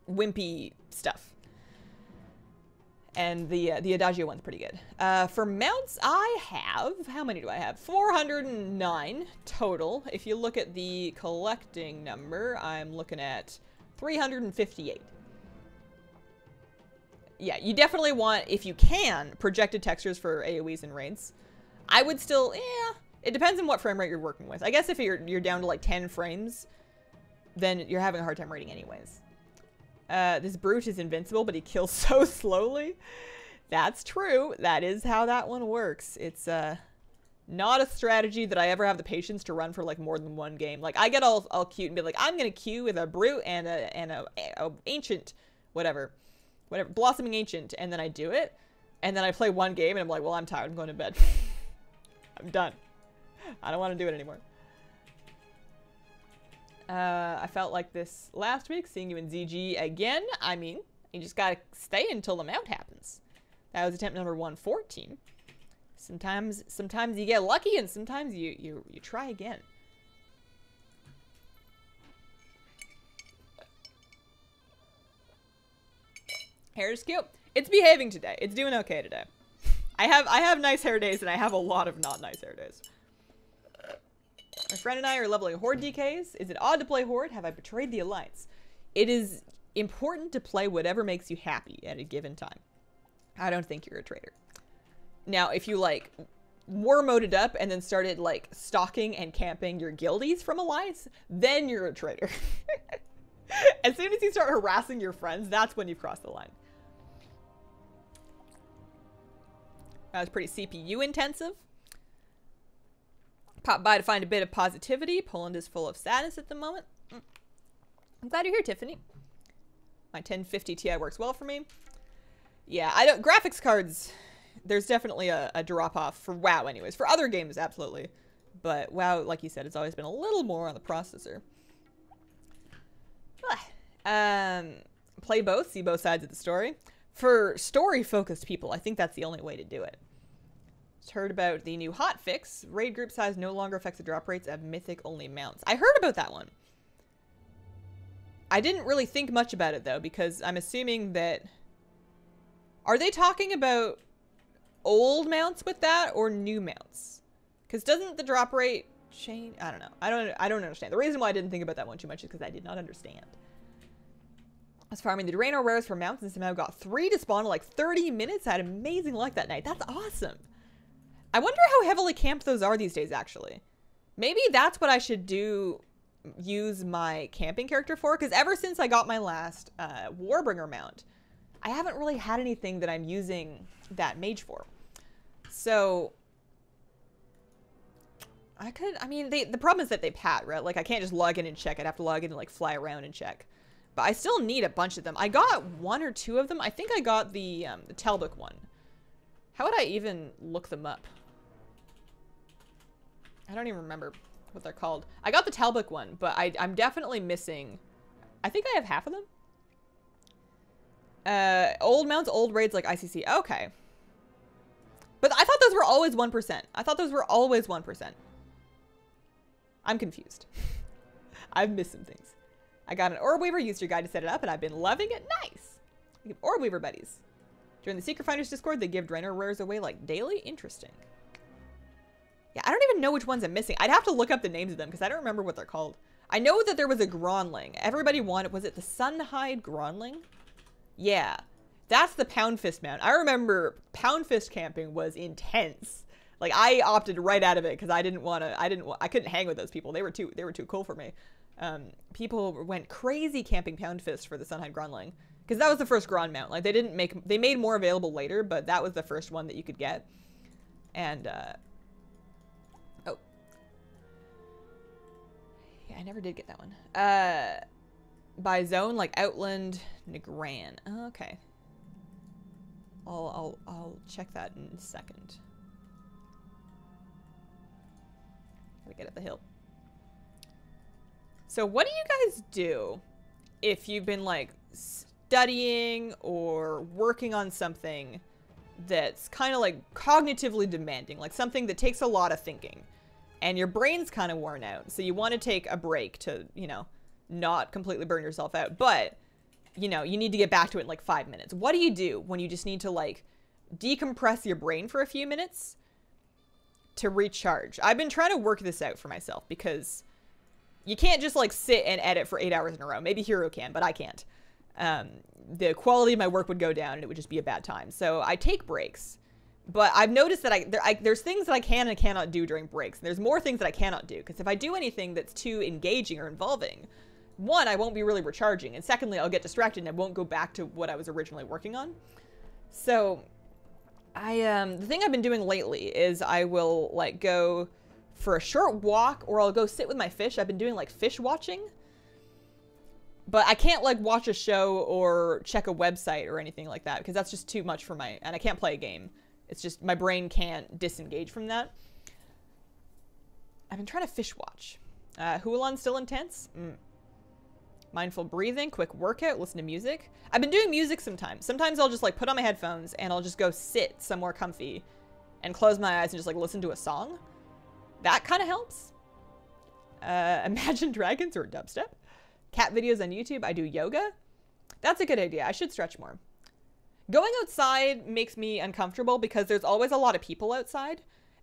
wimpy stuff. And the Adagio one's pretty good. For mounts, I have, how many do I have? 409 total. If you look at the collecting number, I'm looking at 358. Yeah, you definitely want, if you can, projected textures for AoEs and raids. I would still, it depends on what frame rate you're working with. I guess if you're down to like 10 frames, then you're having a hard time raiding anyways. This brute is invincible, but he kills so slowly. That's true. That is how that one works. It's not a strategy that I ever have the patience to run for like more than one game. Like, I get all cute and be like, I'm gonna queue with a brute and a ancient, whatever, blossoming ancient, and then I do it, and then I play one game and I'm like, well, I'm tired. I'm going to bed. I'm done. I don't want to do it anymore. I felt like this last week, seeing you in ZG again. I mean, you just gotta stay until the mount happens. That was attempt number 114. Sometimes you get lucky, and sometimes you try again. Hair is cute. It's behaving today. It's doing okay today. I have nice hair days, and I have a lot of not nice hair days. My friend and I are leveling Horde DKs. Is it odd to play Horde? Have I betrayed the Alliance? It is important to play whatever makes you happy at a given time. I don't think you're a traitor. Now, if you like war moded up and then started like stalking and camping your guildies from Alliance, then you're a traitor. As soon as you start harassing your friends, that's when you've crossed the line. That was pretty CPU intensive. Pop by to find a bit of positivity. Poland is full of sadness at the moment. I'm glad you're here, Tiffany. My 1050 Ti works well for me. Yeah, I don't, graphics cards, there's definitely a drop off for WoW anyways. For other games, absolutely. But WoW, like you said, it's always been a little more on the processor. Play both, see both sides of the story. For story-focused people, I think that's the only way to do it. Just heard about the new hotfix. Raid group size no longer affects the drop rates of mythic-only mounts. I heard about that one. I didn't really think much about it, though, because I'm assuming that... Are they talking about old mounts with that, or new mounts? Because doesn't the drop rate change? I don't know. I don't understand. The reason why I didn't think about that one too much is because I did not understand. I was farming the Draenor rares for mounts and somehow got 3 to spawn in like 30 minutes. I had amazing luck that night. That's awesome. I wonder how heavily camped those are these days, actually. Maybe that's what I should do, use my camping character for, because ever since I got my last Warbringer mount, I haven't really had anything that I'm using that mage for. So, I mean, the problem is that they pat, right? Like, I can't just log in and check. I'd have to log in and, like, fly around and check. But I still need a bunch of them. I got 1 or 2 of them. I think I got the Talbot one. How would I even look them up? I don't even remember what they're called. I got the Talbot one, but I'm definitely missing... I think I have half of them. Old mounts, old raids like ICC. Okay. But I thought those were always 1%. I thought those were always 1%. I'm confused. I've missed some things. I got an Orb Weaver, used your guide to set it up, and I've been loving it. Nice! We have Orb Weaver buddies. During the Secret Finders Discord, they give Draenor rares away like daily. Interesting. Yeah, I don't even know which ones I'm missing. I'd have to look up the names of them because I don't remember what they're called. I know that there was a Gronling. Everybody wanted, was it the Sunhide Gronling? Yeah, that's the Pound Fist mount. I remember Pound Fist camping was intense. Like, I opted right out of it because I couldn't hang with those people. They were too cool for me. People went crazy camping Pound Fist for the Sunhide Gronling because that was the first Gron mount. Like, they made more available later, but that was the first one that you could get. And, oh. Yeah, I never did get that one. By zone, like Outland, Negran. Oh, okay. I'll check that in a second. Gotta get up the hill. So what do you guys do if you've been like studying or working on something that's kind of like cognitively demanding, like something that takes a lot of thinking and your brain's kind of worn out, so you want to take a break to, you know, not completely burn yourself out, but you know, you need to get back to it in like 5 minutes. What do you do when you just need to like decompress your brain for a few minutes to recharge? I've been trying to work this out for myself because you can't just like sit and edit for 8 hours in a row. Maybe Hero can, but I can't. The quality of my work would go down and it would just be a bad time. So I take breaks, but I've noticed that there's things that I can and cannot do during breaks. And there's more things that I cannot do because if I do anything that's too engaging or involving, one, I won't be really recharging, and secondly, I'll get distracted and I won't go back to what I was originally working on. So the thing I've been doing lately is I will like go for a short walk or I'll go sit with my fish. I've been doing like fish watching, but I can't like watch a show or check a website or anything like that because that's just too much for and I can't play a game. It's just, my brain can't disengage from that. I've been trying to fish watch. Hualan's still intense. Mindful breathing, quick workout, listen to music. I've been doing music sometimes. Sometimes I'll just like put on my headphones and I'll just go sit somewhere comfy and close my eyes and just like listen to a song. That kind of helps. Imagine Dragons or dubstep. Cat videos on YouTube. I do yoga. That's a good idea. I should stretch more. Going outside makes me uncomfortable because there's always a lot of people outside.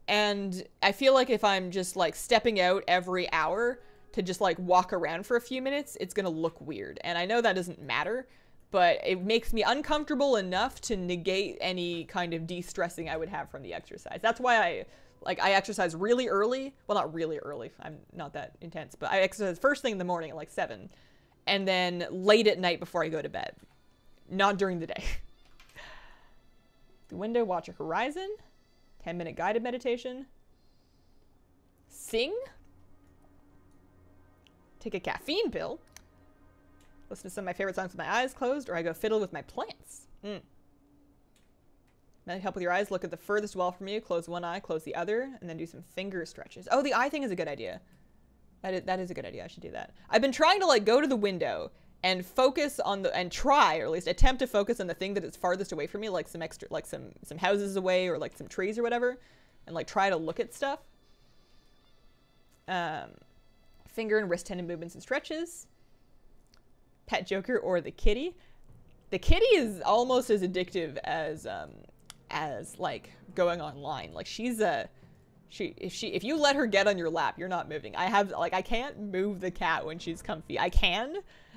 And I feel like if I'm just like stepping out every hour to just like walk around for a few minutes, it's gonna look weird. And I know that doesn't matter, but it makes me uncomfortable enough to negate any kind of de-stressing I would have from the exercise. That's why I exercise really early. Well, not really early. I'm not that intense, but I exercise first thing in the morning at like 7 and then late at night before I go to bed. Not during the day. The window, watch a horizon. 10-minute guided meditation. Sing. Take a caffeine pill. Listen to some of my favorite songs with my eyes closed, or I go fiddle with my plants. Might help with your eyes. Look at the furthest wall from you. Close one eye, close the other, and then do some finger stretches. Oh, the eye thing is a good idea. That is a good idea. I should do that. I've been trying to like go to the window and focus on and try, or at least attempt to focus on the thing that is farthest away from me, like some extra, like some houses away, or like some trees or whatever, and like try to look at stuff. Finger and wrist tendon movements and stretches. Pet Joker or the kitty. The kitty is almost as addictive as like going online. Like if you let her get on your lap, you're not moving. I can't move the cat when she's comfy. I can,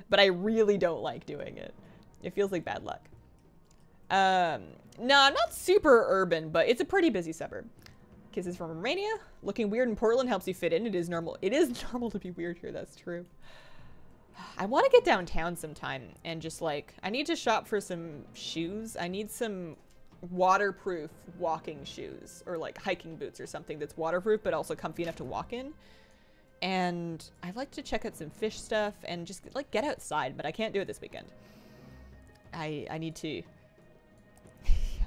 but I really don't like doing it. It feels like bad luck. No, I'm not super urban, but it's a pretty busy suburb. Kisses from Romania. Looking weird in Portland helps you fit in. It is normal. It is normal to be weird here. That's true. I want to get downtown sometime and just like, I need to shop for some shoes. I need some waterproof walking shoes or like hiking boots or something that's waterproof but also comfy enough to walk in. And I'd like to check out some fish stuff and just like get outside, but I can't do it this weekend. I need to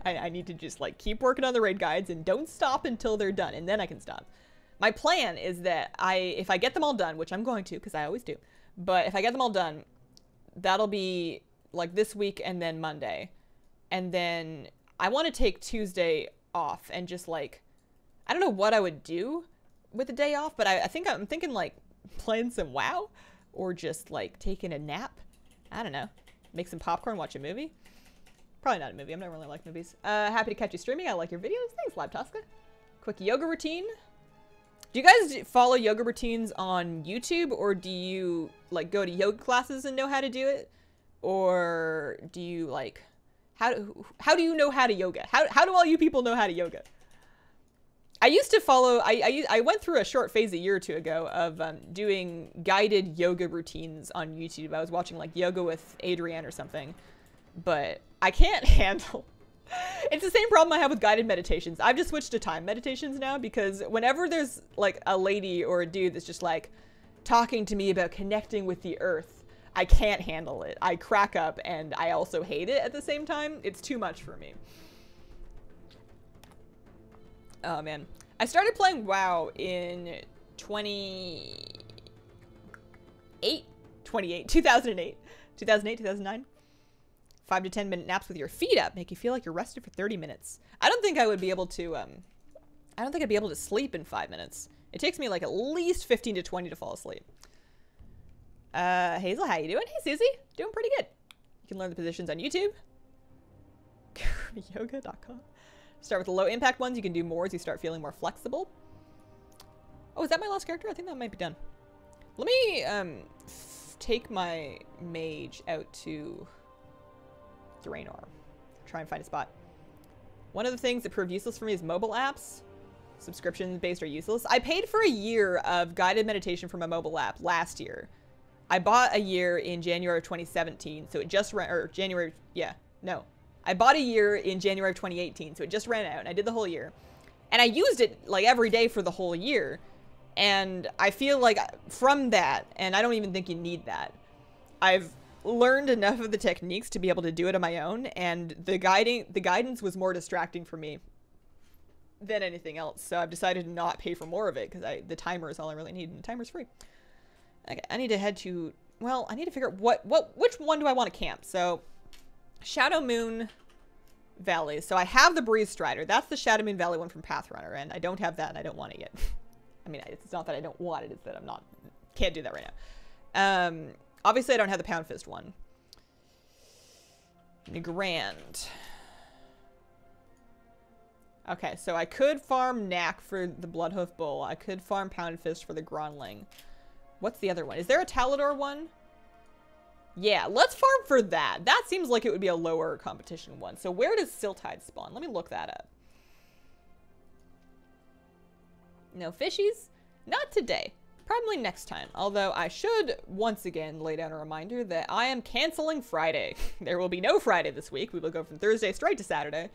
I need to just like keep working on the raid guides and don't stop until they're done, and then I can stop. My plan is that if I get them all done, which I'm going to because I always do, but if I get them all done, that'll be like this week and then Monday. And then I want to take Tuesday off and just like, I don't know what I would do with the day off, but I'm thinking like playing some WoW or just like taking a nap. I don't know. Make some popcorn, watch a movie. Probably not a movie. I'm not really like movies. Happy to catch you streaming. I like your videos. Thanks, Live Tosca. Quick yoga routine. Do you guys follow yoga routines on YouTube, or do you like go to yoga classes and know how to do it? Or do you like, how do you know how to yoga? How do all you people know how to yoga? I used to follow, I went through a short phase a year or two ago of doing guided yoga routines on YouTube. I was watching like Yoga with Adrienne or something, but I can't handle. It's the same problem I have with guided meditations. I've just switched to time meditations now, because whenever there's like a lady or a dude that's just like talking to me about connecting with the earth, I can't handle it. I crack up, and I also hate it at the same time. It's too much for me. Oh man. I started playing WoW in 2008, 2009. 5 to 10 minute naps with your feet up make you feel like you're rested for 30 minutes. I don't think I would be able to, I don't think I'd be able to sleep in 5 minutes. It takes me like at least 15 to 20 to fall asleep. Hazel, how you doing? Hey, Susie. Doing pretty good. You can learn the positions on YouTube. Yoga.com. Start with the low impact ones. You can do more as you start feeling more flexible. Oh, is that my last character? I think that might be done. Let me take my mage out to Draenor. Try and find a spot. One of the things that proved useless for me is mobile apps. Subscription based are useless. I paid for a year of guided meditation from a mobile app last year. I bought a year in January of 2017, so it just ran, or January, yeah, no. I bought a year in January of 2018, so it just ran out, and I did the whole year. And I used it, like, every day for the whole year. And I feel like from that, and I don't even think you need that, I've learned enough of the techniques to be able to do it on my own, and the guidance was more distracting for me than anything else. So I've decided to not pay for more of it, because the timer is all I really need, and the timer's free. Okay, I need to head to, well, I need to figure out which one do I want to camp. So Shadow Moon Valley. So I have the Breeze Strider. That's the Shadow Moon Valley one from Pathrunner, and I don't have that, and I don't want it yet. I mean, it's not that I don't want it, it's that can't do that right now. Obviously I don't have the Pound Fist one. Grand. Okay, so I could farm Knack for the Bloodhoof Bull. I could farm Pound Fist for the Gronling. What's the other one? Is there a Talador one? Yeah, let's farm for that. That seems like it would be a lower competition one. So where does Siltide spawn? Let me look that up. No fishies? Not today. Probably next time. Although I should once again lay down a reminder that I am canceling Friday. There will be no Friday this week. We will go from Thursday straight to Saturday.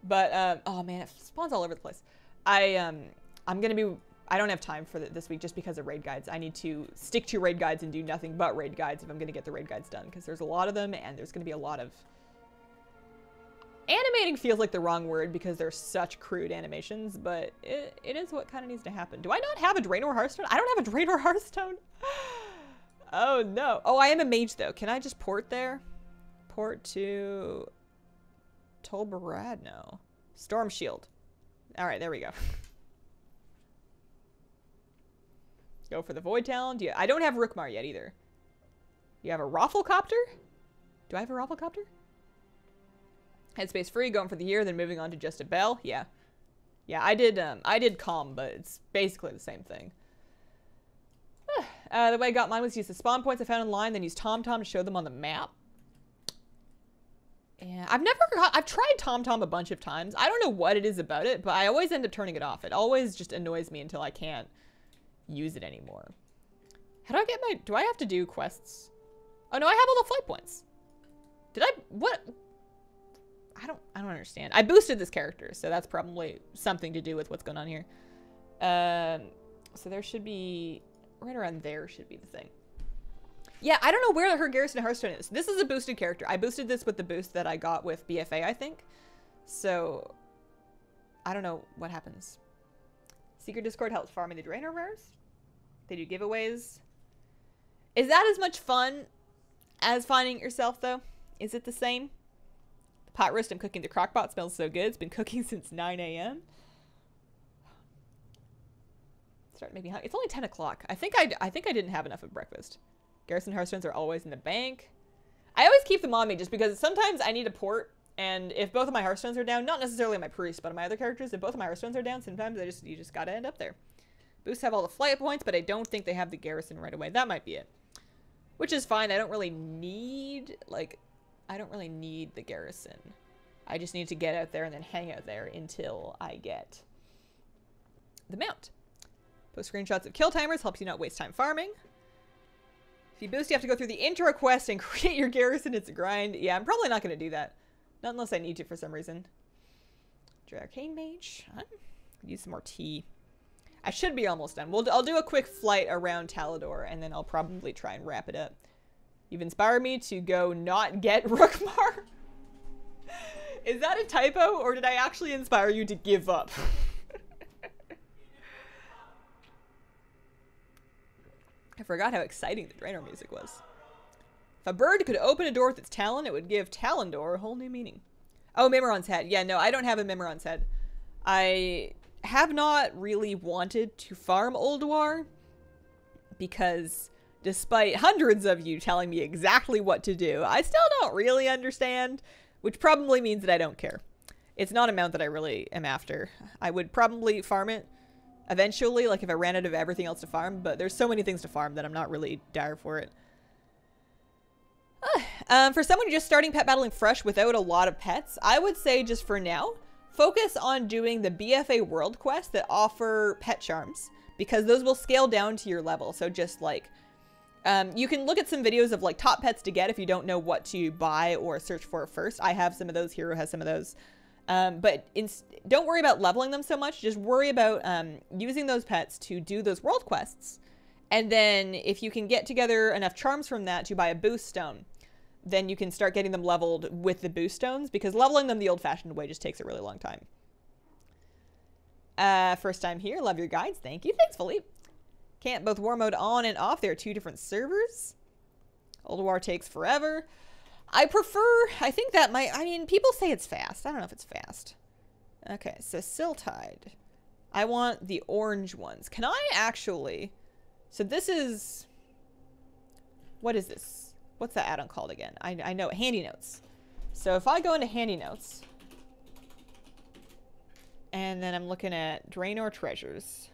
But, oh man, it spawns all over the place. I'm gonna be, I don't have time for this week just because of raid guides. I need to stick to raid guides and do nothing but raid guides if I'm gonna get the raid guides done, because there's a lot of them, and there's gonna be a lot of... Animating feels like the wrong word because they're such crude animations, but it is what kind of needs to happen. Do I not have a Draenor Hearthstone? I don't have a Draenor Hearthstone. Oh no. Oh, I am a mage though. Can I just port there? Port to Tolbarad? No. Storm Shield. All right, there we go. Go for the Void Talon. I don't have Rookmar yet either. You have a Rafflecopter? Do I have a Rafflecopter? Headspace free, going for the year, then moving on to just a bell. Yeah. Yeah, I did Calm, but it's basically the same thing. The way I got mine was use the spawn points I found online, then use TomTom to show them on the map. Yeah, I've tried TomTom a bunch of times. I don't know what it is about it, but I always end up turning it off. It always just annoys me until I can't use it anymore. How do I get do I have to do quests? Oh no, I have all the flight points. What? I don't understand. I boosted this character, so that's probably something to do with what's going on here. So there should be, right around there should be the thing. Yeah, I don't know where her Garrison Hearthstone is. This is a boosted character. I boosted this with the boost that I got with BFA, I think. So, I don't know what happens. Secret Discord helps farming the Draenor rares. They do giveaways. Is that as much fun as finding it yourself, though? Is it the same? Pot roast I'm cooking the crockpot smells so good. It's been cooking since 9 a.m. Start making hungry. It's only 10 o'clock. I think I didn't have enough of breakfast. Garrison Hearthstones are always in the bank. I always keep them on me just because sometimes I need a port, and if both of my Hearthstones are down, not necessarily my priest, but my other characters, if both of my Hearthstones are down, sometimes you just gotta end up there. Boosts have all the flight points, but I don't think they have the garrison right away. That might be it. Which is fine. I don't really need, like, I don't really need the garrison. I just need to get out there and then hang out there until I get the mount. Post screenshots of kill timers helps you not waste time farming. If you boost, you have to go through the intro quest and create your garrison. It's a grind. Yeah, I'm probably not going to do that. Not unless I need to for some reason. Arcane Mage. Use some more tea. I should be almost done. I'll do a quick flight around Talador, and then I'll probably try and wrap it up. You've inspired me to go not get Rookmar. Is that a typo, or did I actually inspire you to give up? I forgot how exciting the Draenor music was. If a bird could open a door with its talon, it would give Talendor a whole new meaning. Oh, Mimiron's head. Yeah, no, I don't have a Mimiron's head. I have not really wanted to farm Ulduar because despite hundreds of you telling me exactly what to do, I still don't really understand, which probably means that I don't care. It's not a mount that I really am after. I would probably farm it eventually, like if I ran out of everything else to farm, but there's so many things to farm that I'm not really dire for it. For someone just starting pet battling fresh without a lot of pets, I would say just for now, focus on doing the BFA world quests that offer pet charms, because those will scale down to your level. So just like, you can look at some videos of like top pets to get if you don't know what to buy or search for first. I have some of those, Hero has some of those. But don't worry about leveling them so much. Just worry about using those pets to do those world quests. And then if you can get together enough charms from that to buy a boost stone, then you can start getting them leveled with the boost stones, because leveling them the old-fashioned way just takes a really long time. First time here. Love your guides. Thank you. Thanks, Philippe. Can't both war mode on and off. There are two different servers. Ulduar takes forever. I think that might, I mean, people say it's fast. I don't know if it's fast. Okay, so Siltide. I want the orange ones. Can I actually, so this is, what is this? What's that add-on called again? I know, Handy Notes. So if I go into Handy Notes, and then I'm looking at Draenor Treasures.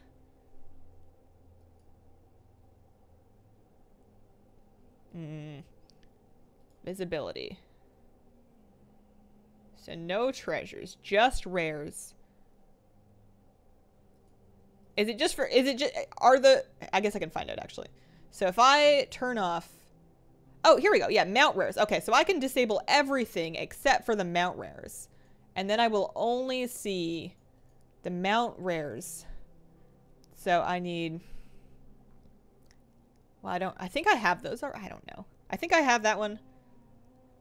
Visibility. So no treasures, just rares. Is it just, I guess I can find out actually. So if I turn off, oh, here we go. Yeah, mount rares. Okay, so I can disable everything except for the mount rares. And then I will only see the mount rares. So I need, well, I think I have those, or I don't know. I think I have that one.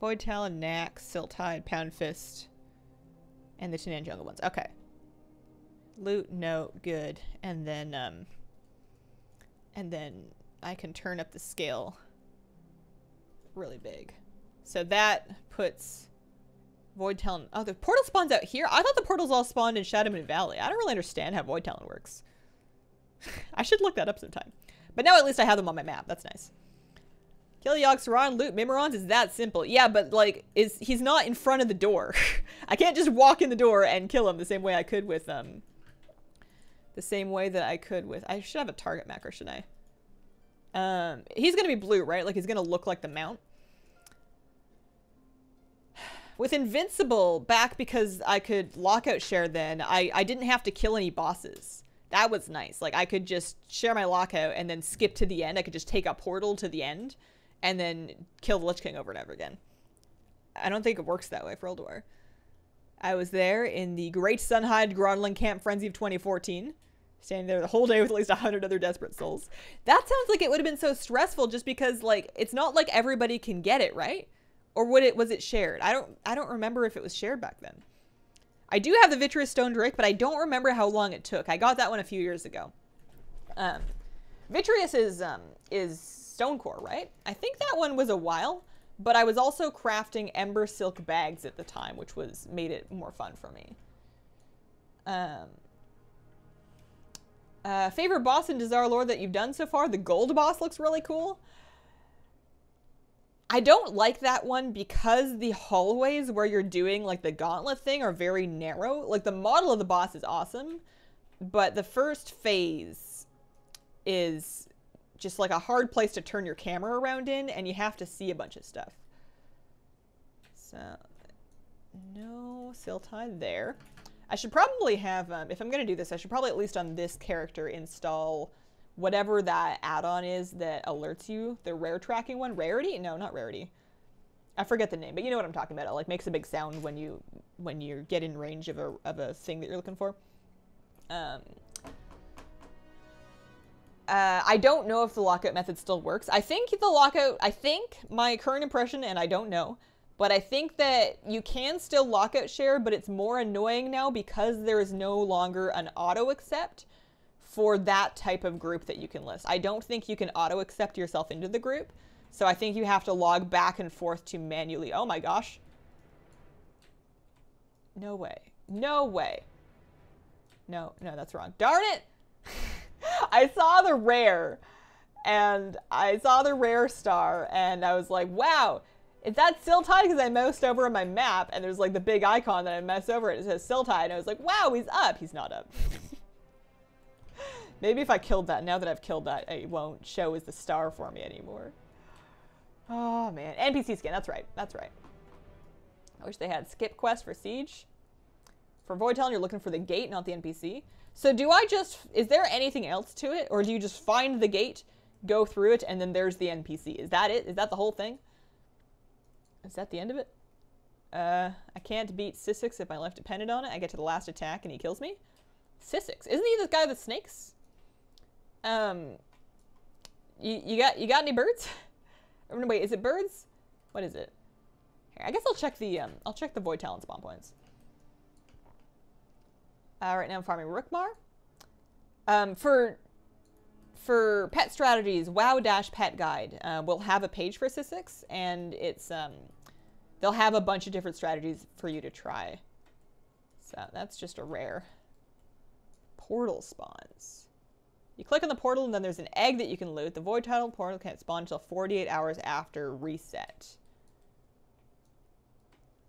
Void Talon, Knack, Siltide, Pound Fist, and the Tunan Jungle ones. Okay. Loot, note, good. And then I can turn up the scale really big. So that puts Void Talon. Oh, the portal spawns out here? I thought the portals all spawned in Shadowmoon Valley. I don't really understand how Void Talon works. I should look that up sometime. But now at least I have them on my map. That's nice. Kill Yogg Saron, loot Mimorons is that simple. Yeah, but like, he's not in front of the door. I can't just walk in the door and kill him the same way I could with I should have a target macro, shouldn't I? He's gonna be blue, right? Like he's gonna look like the mount. With Invincible back, because I could lockout share then, I didn't have to kill any bosses. That was nice. Like I could just share my lockout and then skip to the end. I could just take a portal to the end and then kill the Lich King over and over again. I don't think it works that way for Ulduar. I was there in the Great Sunhide Gronlin Camp Frenzy of 2014. Standing there the whole day with at least 100 other desperate souls. That sounds like it would have been so stressful just because, like, it's not like everybody can get it, right? Or was it shared? I don't remember if it was shared back then. I do have the Vitreous Stone Drake, but I don't remember how long it took. I got that one a few years ago. Vitreous is stone core, right? I think that one was a while, but I was also crafting Ember Silk bags at the time, which made it more fun for me. Favorite boss in Desire Lore that you've done so far? The gold boss looks really cool. I don't like that one because the hallways where you're doing like the gauntlet thing are very narrow. Like the model of the boss is awesome, but the first phase is just like a hard place to turn your camera around in, and you have to see a bunch of stuff. So, no Siltide there. I should probably have, if I'm going to do this, I should probably at least on this character install whatever that add-on is that alerts you. The rare tracking one. Rarity? No, not Rarity. I forget the name, but you know what I'm talking about. It like makes a big sound when you get in range of a thing that you're looking for. I don't know if the lockout method still works. I think my current impression, and I don't know, but I think that you can still lockout share, but it's more annoying now because there is no longer an auto accept for that type of group that you can list. I don't think you can auto accept yourself into the group, so I think you have to log back and forth to manually. Oh my gosh. No way. No way. No, that's wrong. Darn it! I saw the rare, and I saw the rare star, and I was like, wow, is that Siltide? Because I moused over on my map, and there's like the big icon that I mouse over it. It says Siltide, and I was like, wow, he's up. He's not up. Maybe if I killed that, now that I've killed that, it won't show as the star for me anymore. Oh, man. NPC skin, that's right. That's right. I wish they had skip quest for Siege. For Void Talon, you're looking for the gate, not the NPC. So do I just, is there anything else to it? Or do you just find the gate, go through it, and then there's the NPC? Is that it? Is that the whole thing? Is that the end of it? I can't beat Sissix if my life depended on it. I get to the last attack and he kills me. Sissix. Isn't he the guy with snakes? You got any birds? Or, wait, is it birds? What is it? Here, I guess I'll check the Void Talon spawn points. Right now I'm farming Rookmar. For pet strategies, WoW-Pet Guide will have a page for Sissix, and it's they'll have a bunch of different strategies for you to try. So that's just a rare. Portal spawns. You click on the portal, and then there's an egg that you can loot. The Void Talon portal can't spawn until 48 hours after reset.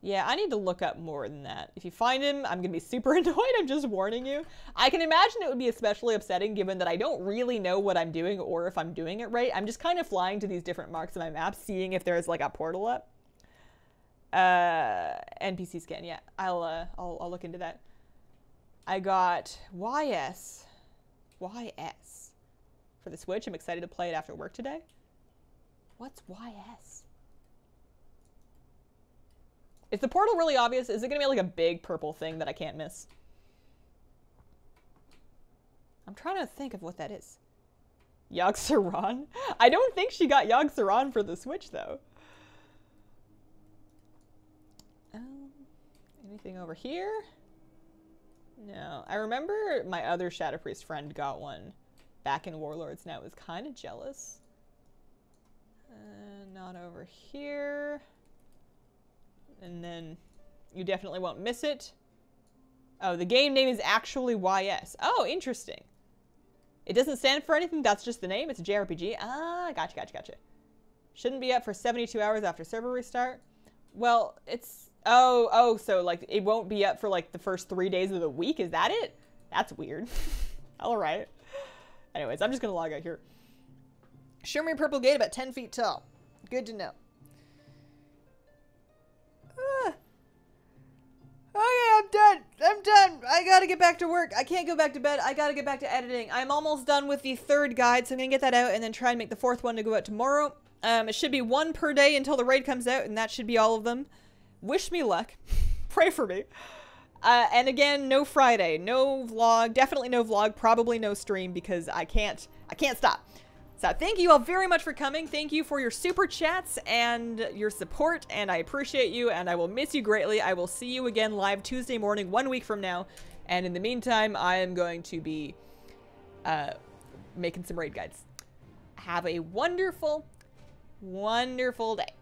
Yeah, I need to look up more than that. If you find him, I'm going to be super annoyed. I'm just warning you. I can imagine it would be especially upsetting given that I don't really know what I'm doing or if I'm doing it right. I'm just kind of flying to these different marks on my map, seeing if there's like a portal up. NPC scan, yeah. I'll look into that. I got YS for the Switch. I'm excited to play it after work today. What's YS? Is the portal really obvious? Is it going to be like a big purple thing that I can't miss? I'm trying to think of what that is. Yogg-Saron? I don't think she got Yogg-Saron for the Switch, though. Anything over here? No. I remember my other Shadow Priest friend got one back in Warlords, and I was kind of jealous. Not over here. And then you definitely won't miss it. Oh, the game name is actually YS. Oh, interesting. It doesn't stand for anything. That's just the name. It's a JRPG. Ah, gotcha. Shouldn't be up for 72 hours after server restart. Well, it's... Oh, so, like, it won't be up for, like, the first 3 days of the week? Is that it? That's weird. All right. Anyways, I'm just going to log out here. Shimmery purple gate about 10 feet tall. Good to know. Okay, I'm done. I gotta get back to work. I can't go back to bed. I gotta get back to editing. I'm almost done with the third guide, so I'm gonna get that out and then try and make the fourth one to go out tomorrow. It should be one per day until the raid comes out, and that should be all of them. Wish me luck. Pray for me. And again, no Friday, no vlog, definitely no vlog, probably no stream because I can't stop. So thank you all very much for coming. Thank you for your super chats and your support, and I appreciate you, and I will miss you greatly. I will see you again live Tuesday morning, 1 week from now. And in the meantime, I am going to be making some raid guides. Have a wonderful, wonderful day.